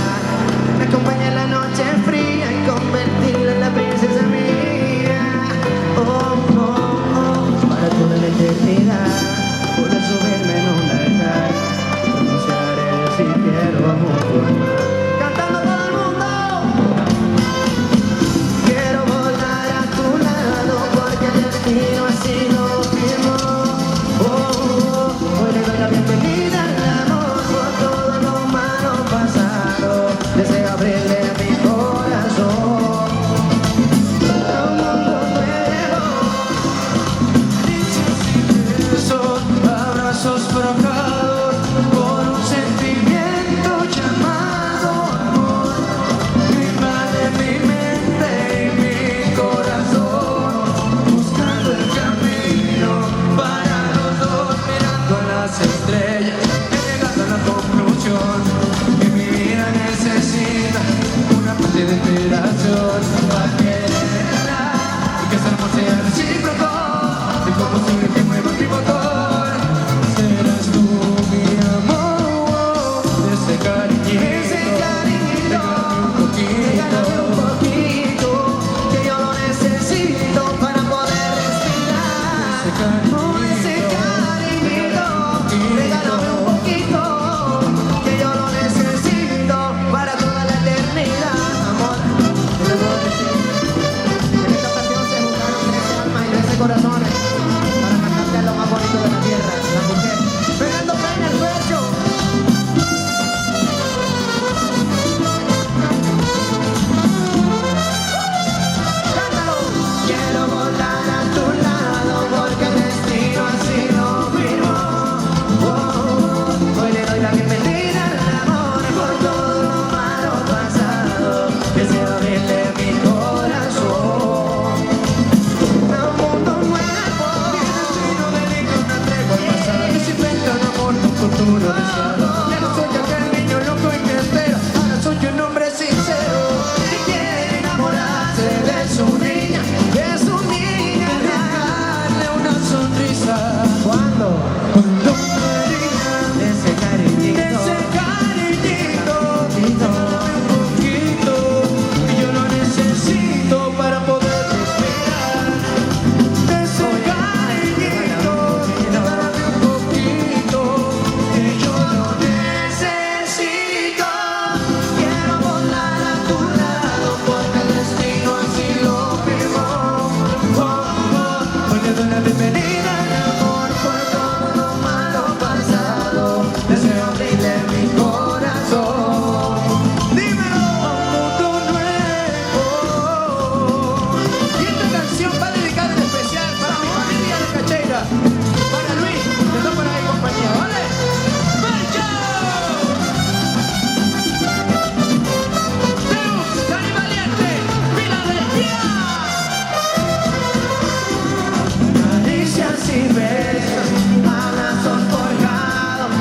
acompañar la noche fría y convertirla en la princesa mía. Oh, oh, oh, para toda la eternidad, poder subirme en un altar, pronunciaré si quiero amor. Cantando todo el mundo. Quiero volar a tu lado porque el destino ha sido futuro deseado. Ya no soy aquel niño loco y entero, ahora soy un hombre sincero que quiere enamorarse de su niña, darle una sonrisa. ¿Cuándo? Cuando me digan De ese cariñito. ese cariñito, dame un poquito, que yo lo necesito para poder respirar. Ese cariñito, dame un poquito, que yo lo necesito. Quiero volar a tu lado porque el destino así lo firmó. Hoy le doy la bienvenida al amor por todo lo malo pasado. Deseo abrirle mi corazón. Dímelo, a un mundo nuevo. Y esta canción va dedicada en especial para mi familia de Cacheira, para Luis, que está por ahí compañía, ¿vale? ¡Marcha! Deus, Dani Valiente, Filadelfia. Caricias y besos, abrazos forjados.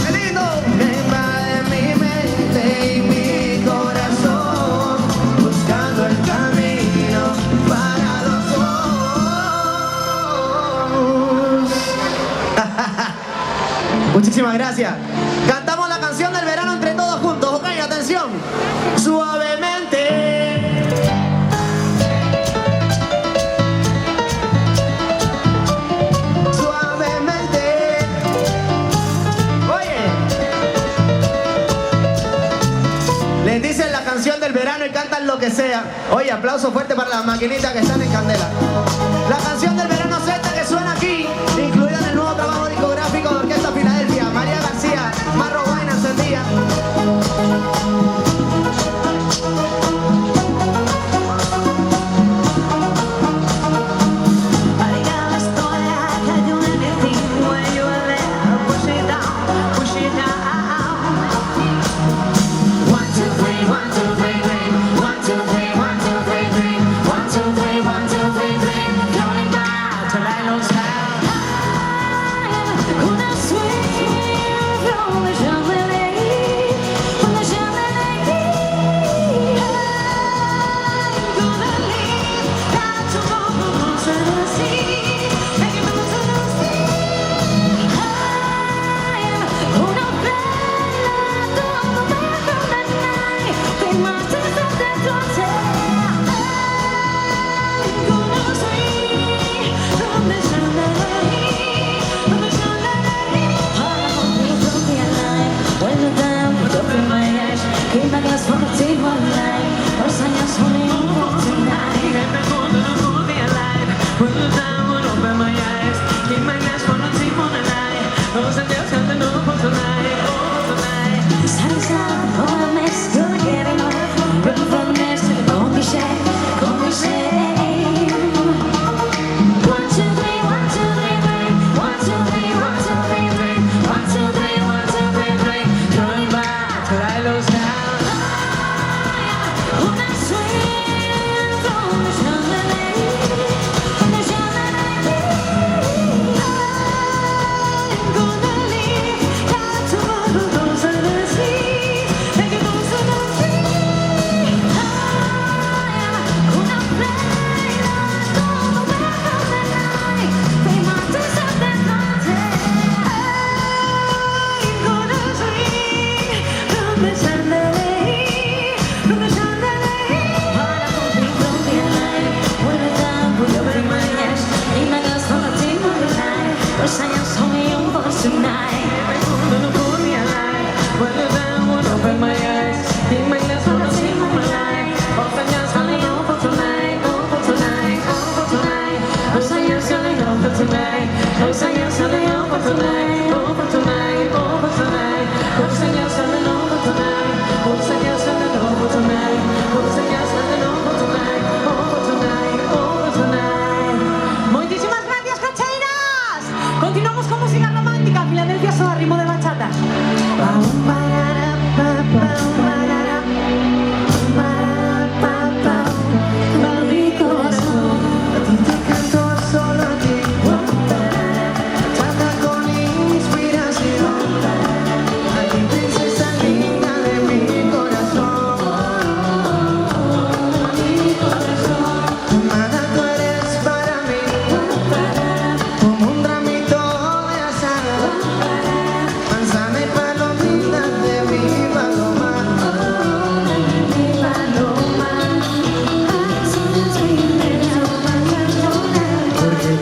¡Qué lindo! Me invade mi mente y mi corazón, buscando el camino para los dos. Muchísimas gracias. Cantamos la canción del verano entre todos juntos, ¿ok? Atención. Suavemente. Suavemente. Oye. Les dicen la canción del verano y cantan lo que sea. Oye, aplauso fuerte para las maquinitas que están en candela. La canción del verano Z que suena aquí, incluida en el nuevo trabajo discográfico de Orquesta Filadelfia. María García, Marro Guayna encendida. I got a story I can do anything when you are there. Push it down, push it down. 1, 2, 3, 1, 2, 3, 3. 1, 2, 3, 1, 2, 3, 3. 1, 2, 3, 1, 2, 3, 3.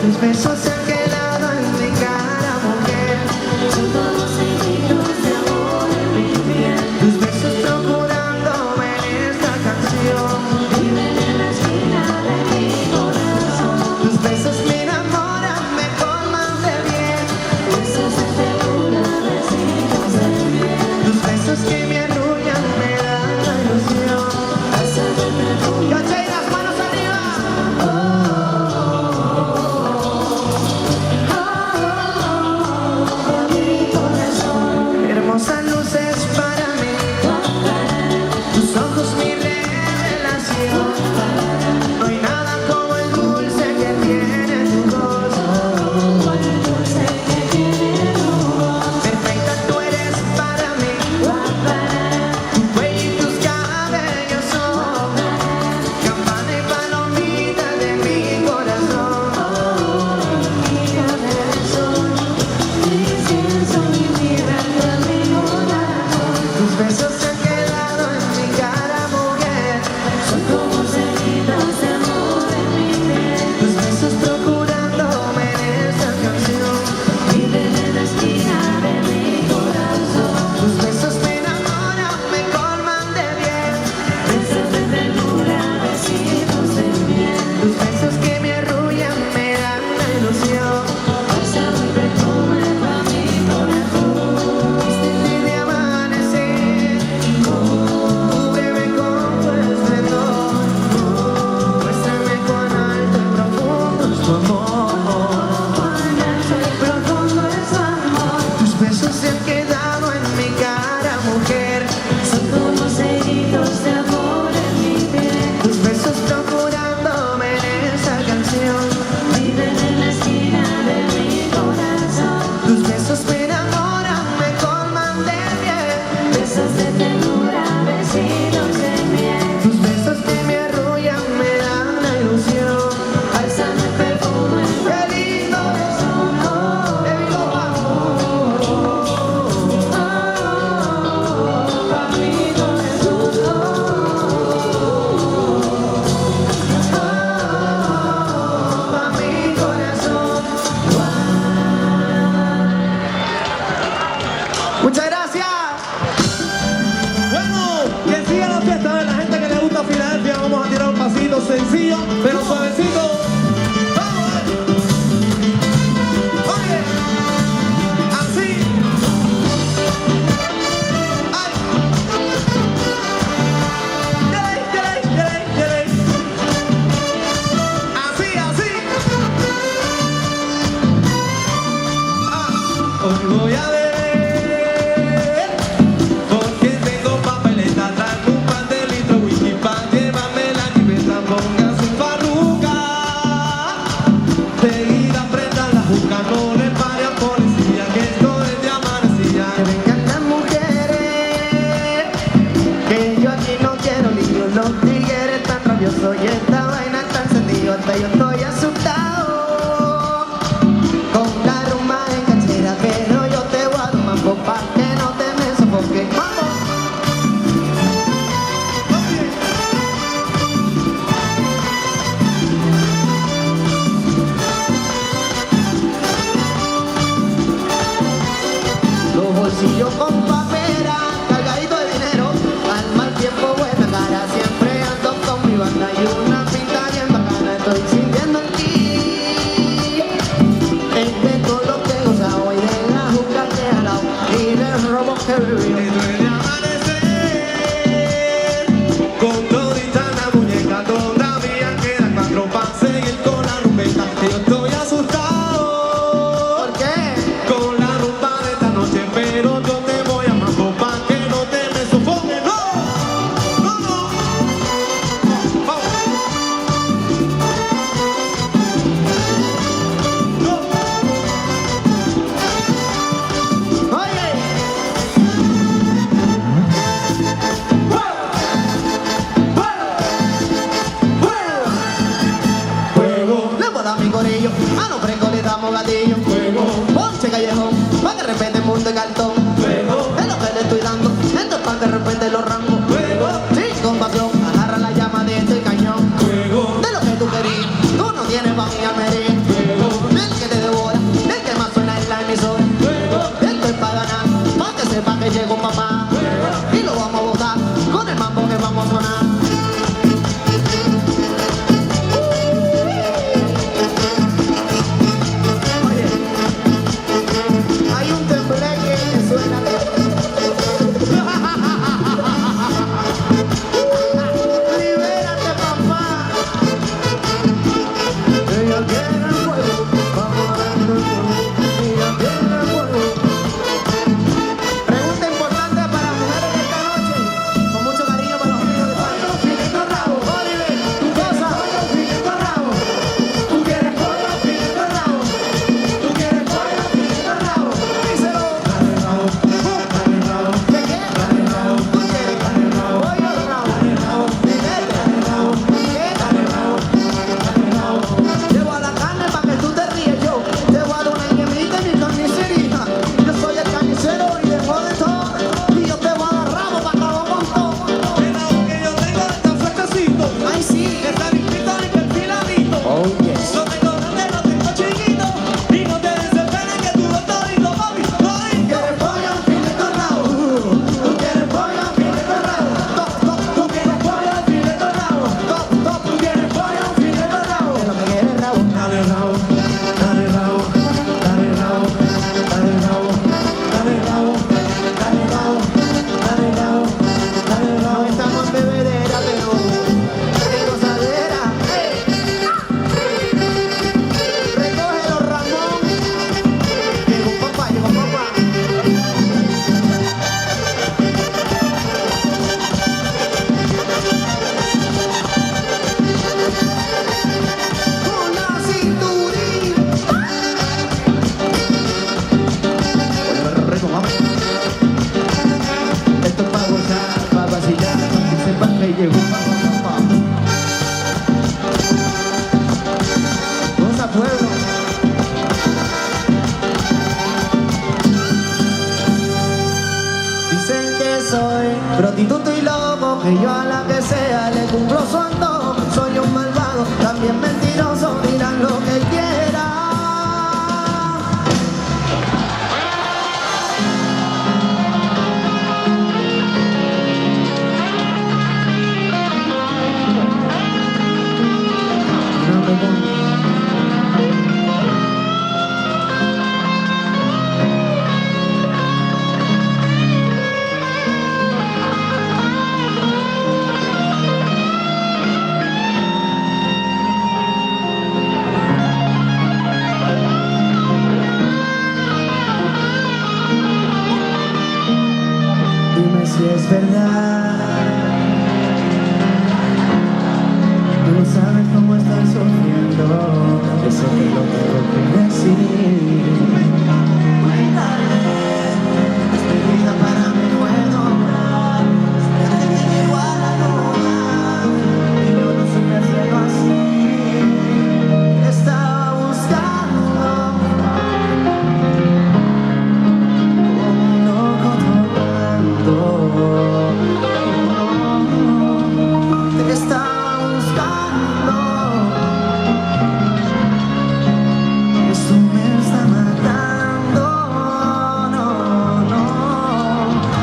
Tus besos se han quedado en mi cara, mujer. Son todos secretos de amor en mi piel. Tus besos procurándome en esta canción. Viven en la esquina de mi corazón. Tus besos me enamoran, me colman de bien. Besos de ternura, besitos de miel. Tus besos que me arrullan, me dan la ilusión. Besos de ternura. Cacheiras, manos arriba. Mi corazón. Hermosas luces para mí. Tus ojos mi revelación. No hay nada como el dulce que tiene tu voz. Perfecta tú eres para mí. Tu cuello y tus cabellos son campana y palomita de mi corazón. Tus besos se han quedado en mi cara, mujer. Son como heridas de amor en mi piel. Tus besos procurándome en esta canción. Viven en la esquina de mi corazón. Tus besos me enamoran, me colman de bien. Besos de ternura, besitos de miel. Tus besos que me arrullan, me dan la ilusión. Bálsamo y perfume para mi corazón. Viste de amanecer, cúbreme con tu esplendor. Muéstrame cuán alto y profundo es tu amor. Alto y profundo es su amor. Tus besos se han quedado en mi cara, mujer. Son como heridas de amor en mi piel. Tus besos procurándome en esta canción. Viven en la esquina de mi corazón. Tus besos me enamoran, me colman de bien. Besos de ternura, besitos de miel. Tus besos que me arrullan, me dan la ilusión. Bálsamo y perfume ¡Qué lindo! ¡Qué lindo! para mi Pa' mi corazón. Muchas gracias. Bueno, que siga la fiesta de la gente que le gusta Filadelfia. Vamos a tirar un pasito sencillo, pero suavecito. Vamos, oye, así. Ay. Yeley. Así. Hoy voy a ver, porque tengo papeleta, traigo un pastelito, whisky pa' llevarme la libreta, ponga su farruca. Seguida prendan la juca, no le pare a policía, que esto es de amanecilla. Que vengan las mujeres, que yo aquí no quiero líos. Los tigres tan rabiosos y esta vaina está encendido. Hasta yo estoy asustado con la rumba en cachera, pero yo te voy a dar mambo pa' que no te me sofoques. ¡Vamos! Los bolsillos con papera, cargadito de dinero. Al mal tiempo buena cara, siempre ando con mi banda y una pinta bien bacana. Estoy sintiendo aquí de todo lo que he gozado y de la juca que he jalado y del robo que he vivido. Esto es de amanecer, con todita la muñeca, todavía quedan 4 pa' seguir con la rumbeta. Yo estoy asustado ¿Por qué? con la rumba de esta noche, pero yo te voy a mambo pa' que no te me sofoques. ¡No! Vamos. Oye, Fuego, le voy a dar mi corillo, a los frescos le damos gatillo. Ponche callejón, pa' que de repente mundo de cartón. fuego, Es lo que le estoy dando, esto es pa' que de repente los rangos. fuego, Sin compasión, agarra la llama de este cañón. fuego, De lo que tú querías, tú no tienes pa' mi almería. que yo a la que sea le cumplo su antojo. Soy un malvado, también mentiroso, dirán lo que quieran. Dime si es verdad, tú no sabes cómo estoy sufriendo, eso que lo tengo que decir. Cuéntale, esta vida para mí fue dura, siempre viene igual a nada, y yo no supe hacerlo así. Estaba buscando como un loco tomando. Te estaba buscando, esto me está matando, no, no.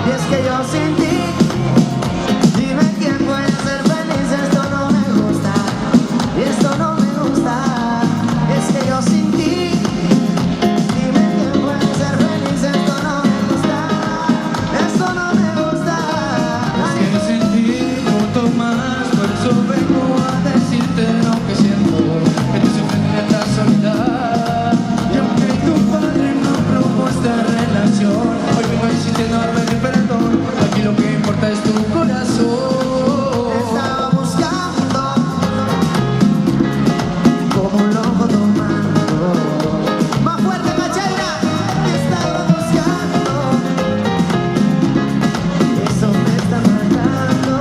Y es que yo sin ti, dime quién puede ser feliz, esto no me gusta, y esto no me gusta. Y es que yo sin ti, dime quién puede ser feliz, esto no me gusta, esto no me gusta. Es que sin ti no tomas, por eso vengo a decirte lo que siento, que te sufren en la soledad. Y aunque tu padre no aprobó esta relación, hoy vengo insistiendo a pedir perdón. Aquí lo que importa es tu corazón. Estaba buscando como un loco tomando. Más fuerte, Cachaira. Estaba buscando, eso me está matando,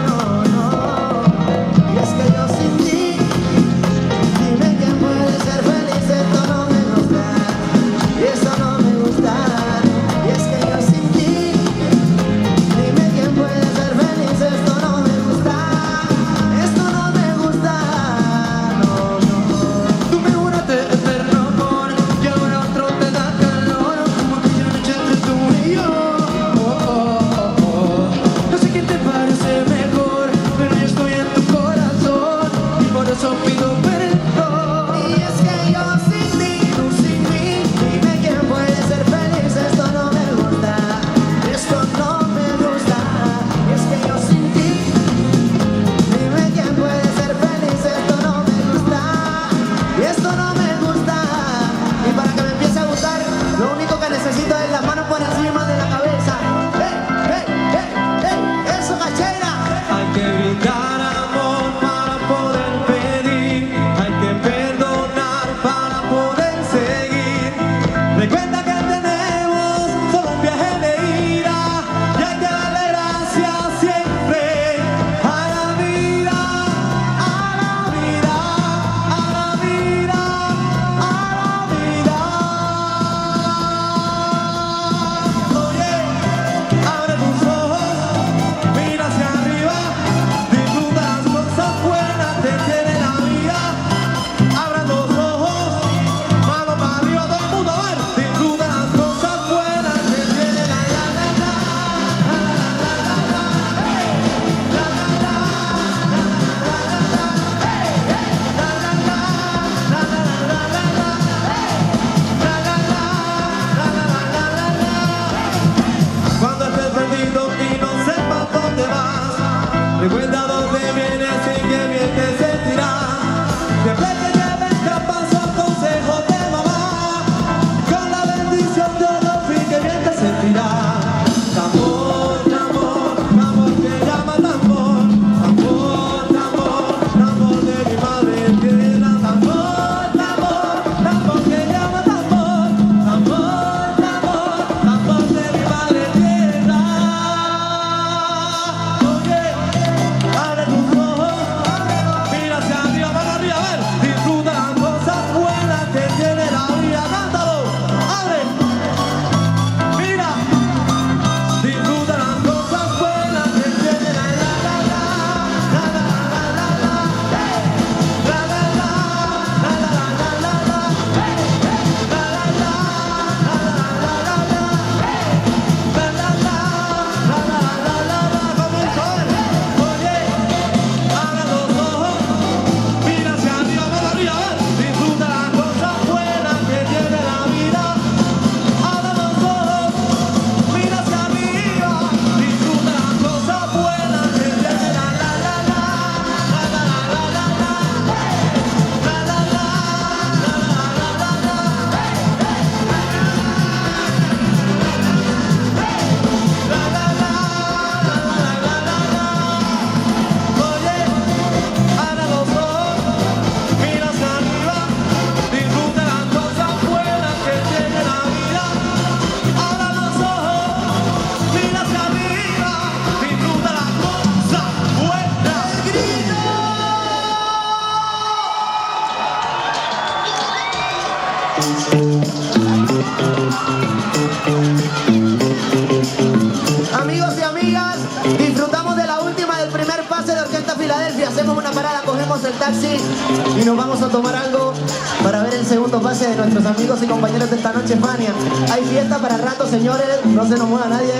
no, no. Y es que yo sin ti, dime quién puede ser feliz, esto no me gusta, y esto no me gusta. Y es que yo sin ti, dime quién puede ser feliz, esto no me gusta, esto no me gusta, no, no. Tú me juraste eterno amor y ahora otro te da calor, como aquella noche entre tú y yo. No sé quién te parece mejor, pero yo estoy en tu corazón y por eso pido perdón. Y es que yo sin ti, tú sin mí, dime quién puede ser feliz, esto no me gusta, esto no me gusta. Y es que yo sin ti, dime quién puede ser feliz, esto no me gusta, y esto no me gusta. Y para que me empiece a gustar, lo único que necesito es las manos por encima de la cabeza. ¡Hey, hey, hey, hey! ¡Eso, Cachaira! Hay que gritar amor para poder pedir, hay que perdonar para poder seguir. Recuerda que tenemos solo un viaje de ida y hay que darle gracias siempre a la vida, a la vida, a la vida, a la vida. Amigos y amigas, disfrutamos de la última del primer pase de Orquesta Filadelfia. Hacemos una parada, cogemos el taxi y nos vamos a tomar algo para ver el segundo pase de nuestros amigos y compañeros de esta noche, Fania. Hay fiesta para rato, señores, no se nos mueva nadie,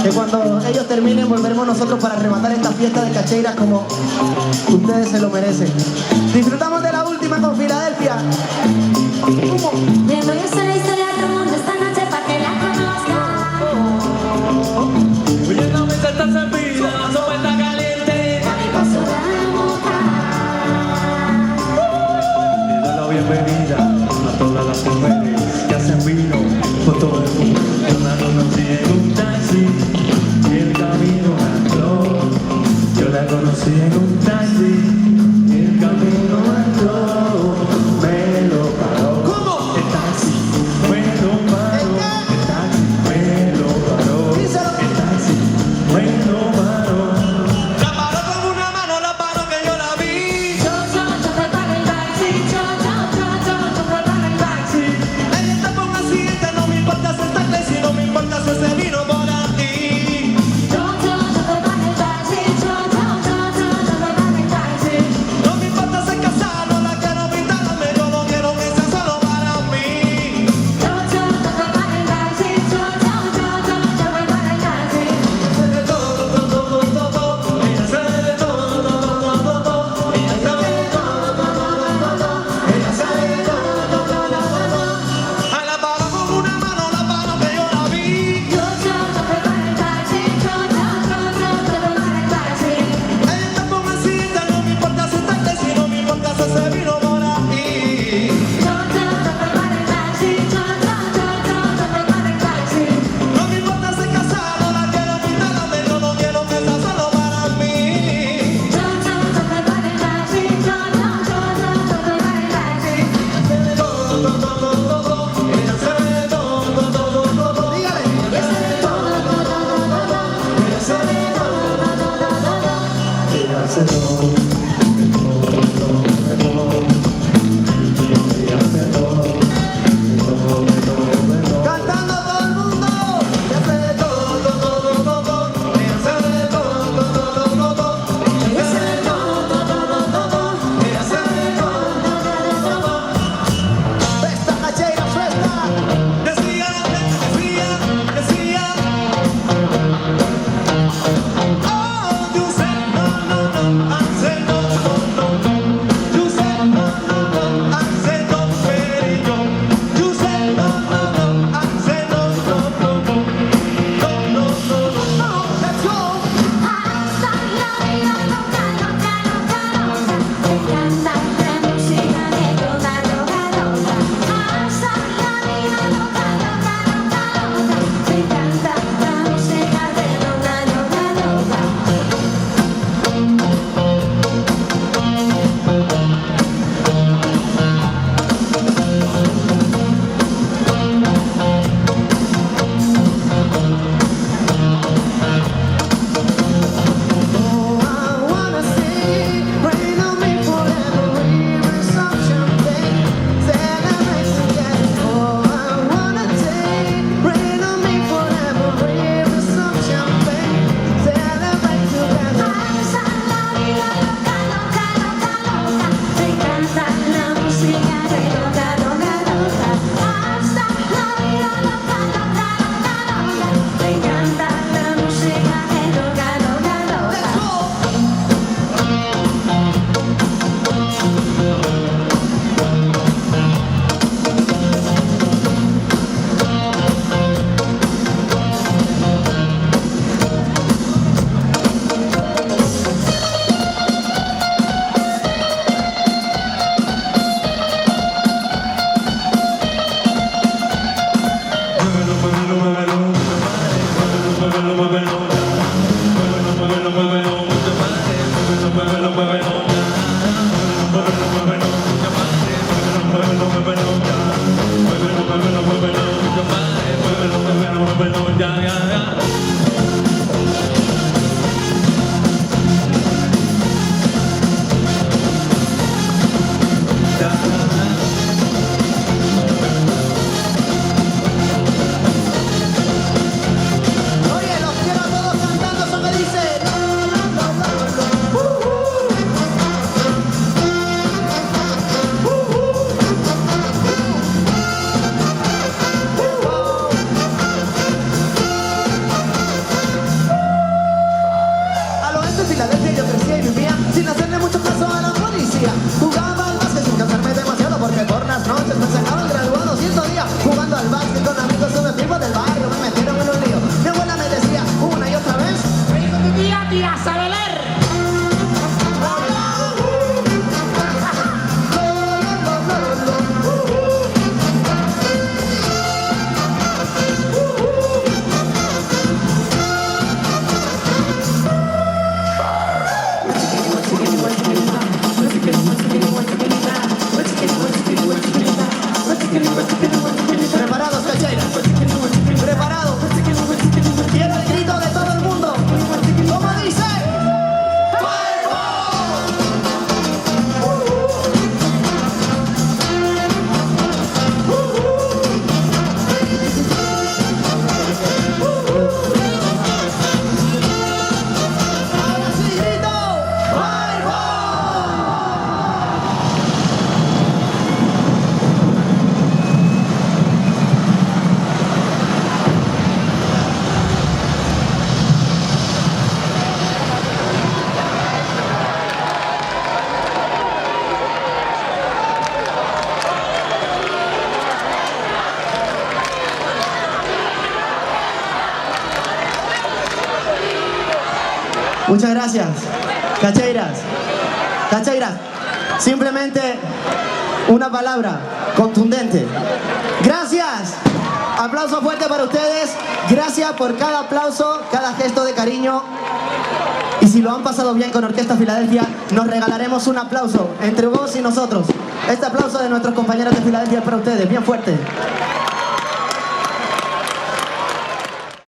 que cuando ellos terminen volveremos nosotros para rematar esta fiesta de Cacheiras como ustedes se lo merecen. Disfrutamos de la última con Filadelfia. Le voy a hacer la historia a todo el mundo esta noche para que la conozca. Oye, la mesa está servida, la sopa está caliente. A mi paso la boca. Le doy la bienvenida a todas las mujeres que hacen vino por todo el mundo. Yo la conocí en un taxi y el camino andó. Yo la conocí en un taxi y el camino andó. Me lo paró. ¿Cómo? El taxi me lo paró. El taxi me lo paró. Díselo. El taxi me lo paró. La paró con una mano, la paró que yo la vi. Yo preparo el taxi. Yo preparo el taxi. Ella está con accidente, no me importa si está clase, no me importa si se vino por aquí. Yo preparo el taxi. Yo preparo el taxi. No me importa ser casada, no la quiero pintarme, yo no quiero que sea solo para mí. Yo preparo el taxi. Yo preparo el taxi. De todo, ella sabe de todo, ella sabe de todo, ella sabe de todo. Ay, la paró con una mano, la paró que yo la vi. Yo preparo el taxi. Yo preparo el taxi. Ella está con accidente, no me importa si está clase, no me importa si se vino por aquí. Yo preparo el taxi. Yo preparo el taxi. No me importa ser casada, no la quiero pintarme, yo no quiero que sea solo para mí. Yo preparo el taxi. Yo preparo el taxi. De todo, ella sabe de todo, Dígale. ella sabe de todo, ella sabe de Cantando todo el mundo. ella sabe de todo, ella sabe de todo, ella sabe de todo, ella sabe de todo. Festa, Cacheiras, festa. Decía, oh, you said no, I said no, you said no, I said no, pero yo, you said no, I said no, Let's go. Hasta la vida loca, loca, loca, loca. Me encanta la música de toda loca, loca. Hasta la vida loca, loca, loca, loca. Me encanta la música de toda loca, loca. Oh, I wanna see rain on me forever, rivers of champagne, celebrate together. Oh, I wanna take rain on me forever, rivers of champagne, celebrate together. Hasta la vida loca, loca, loca, loca. Me encanta la música de loca, loca, loca. Hasta la vida loca, loca, loca, loca. Me encanta la música de loca, loca, loca. ¿Preparados, cacheiras? ¿Preparados? Quiero el grito de todo el mundo. ¿Cómo dice? Ahora sí grito. Muchas gracias, cacheiras. Cacheiras, simplemente una palabra contundente. Gracias. Aplauso fuerte para ustedes. Gracias por cada aplauso, cada gesto de cariño. Y si lo han pasado bien con Orquesta Filadelfia, nos regalaremos un aplauso entre vos y nosotros. Este aplauso de nuestros compañeros de Filadelfia es para ustedes, bien fuerte.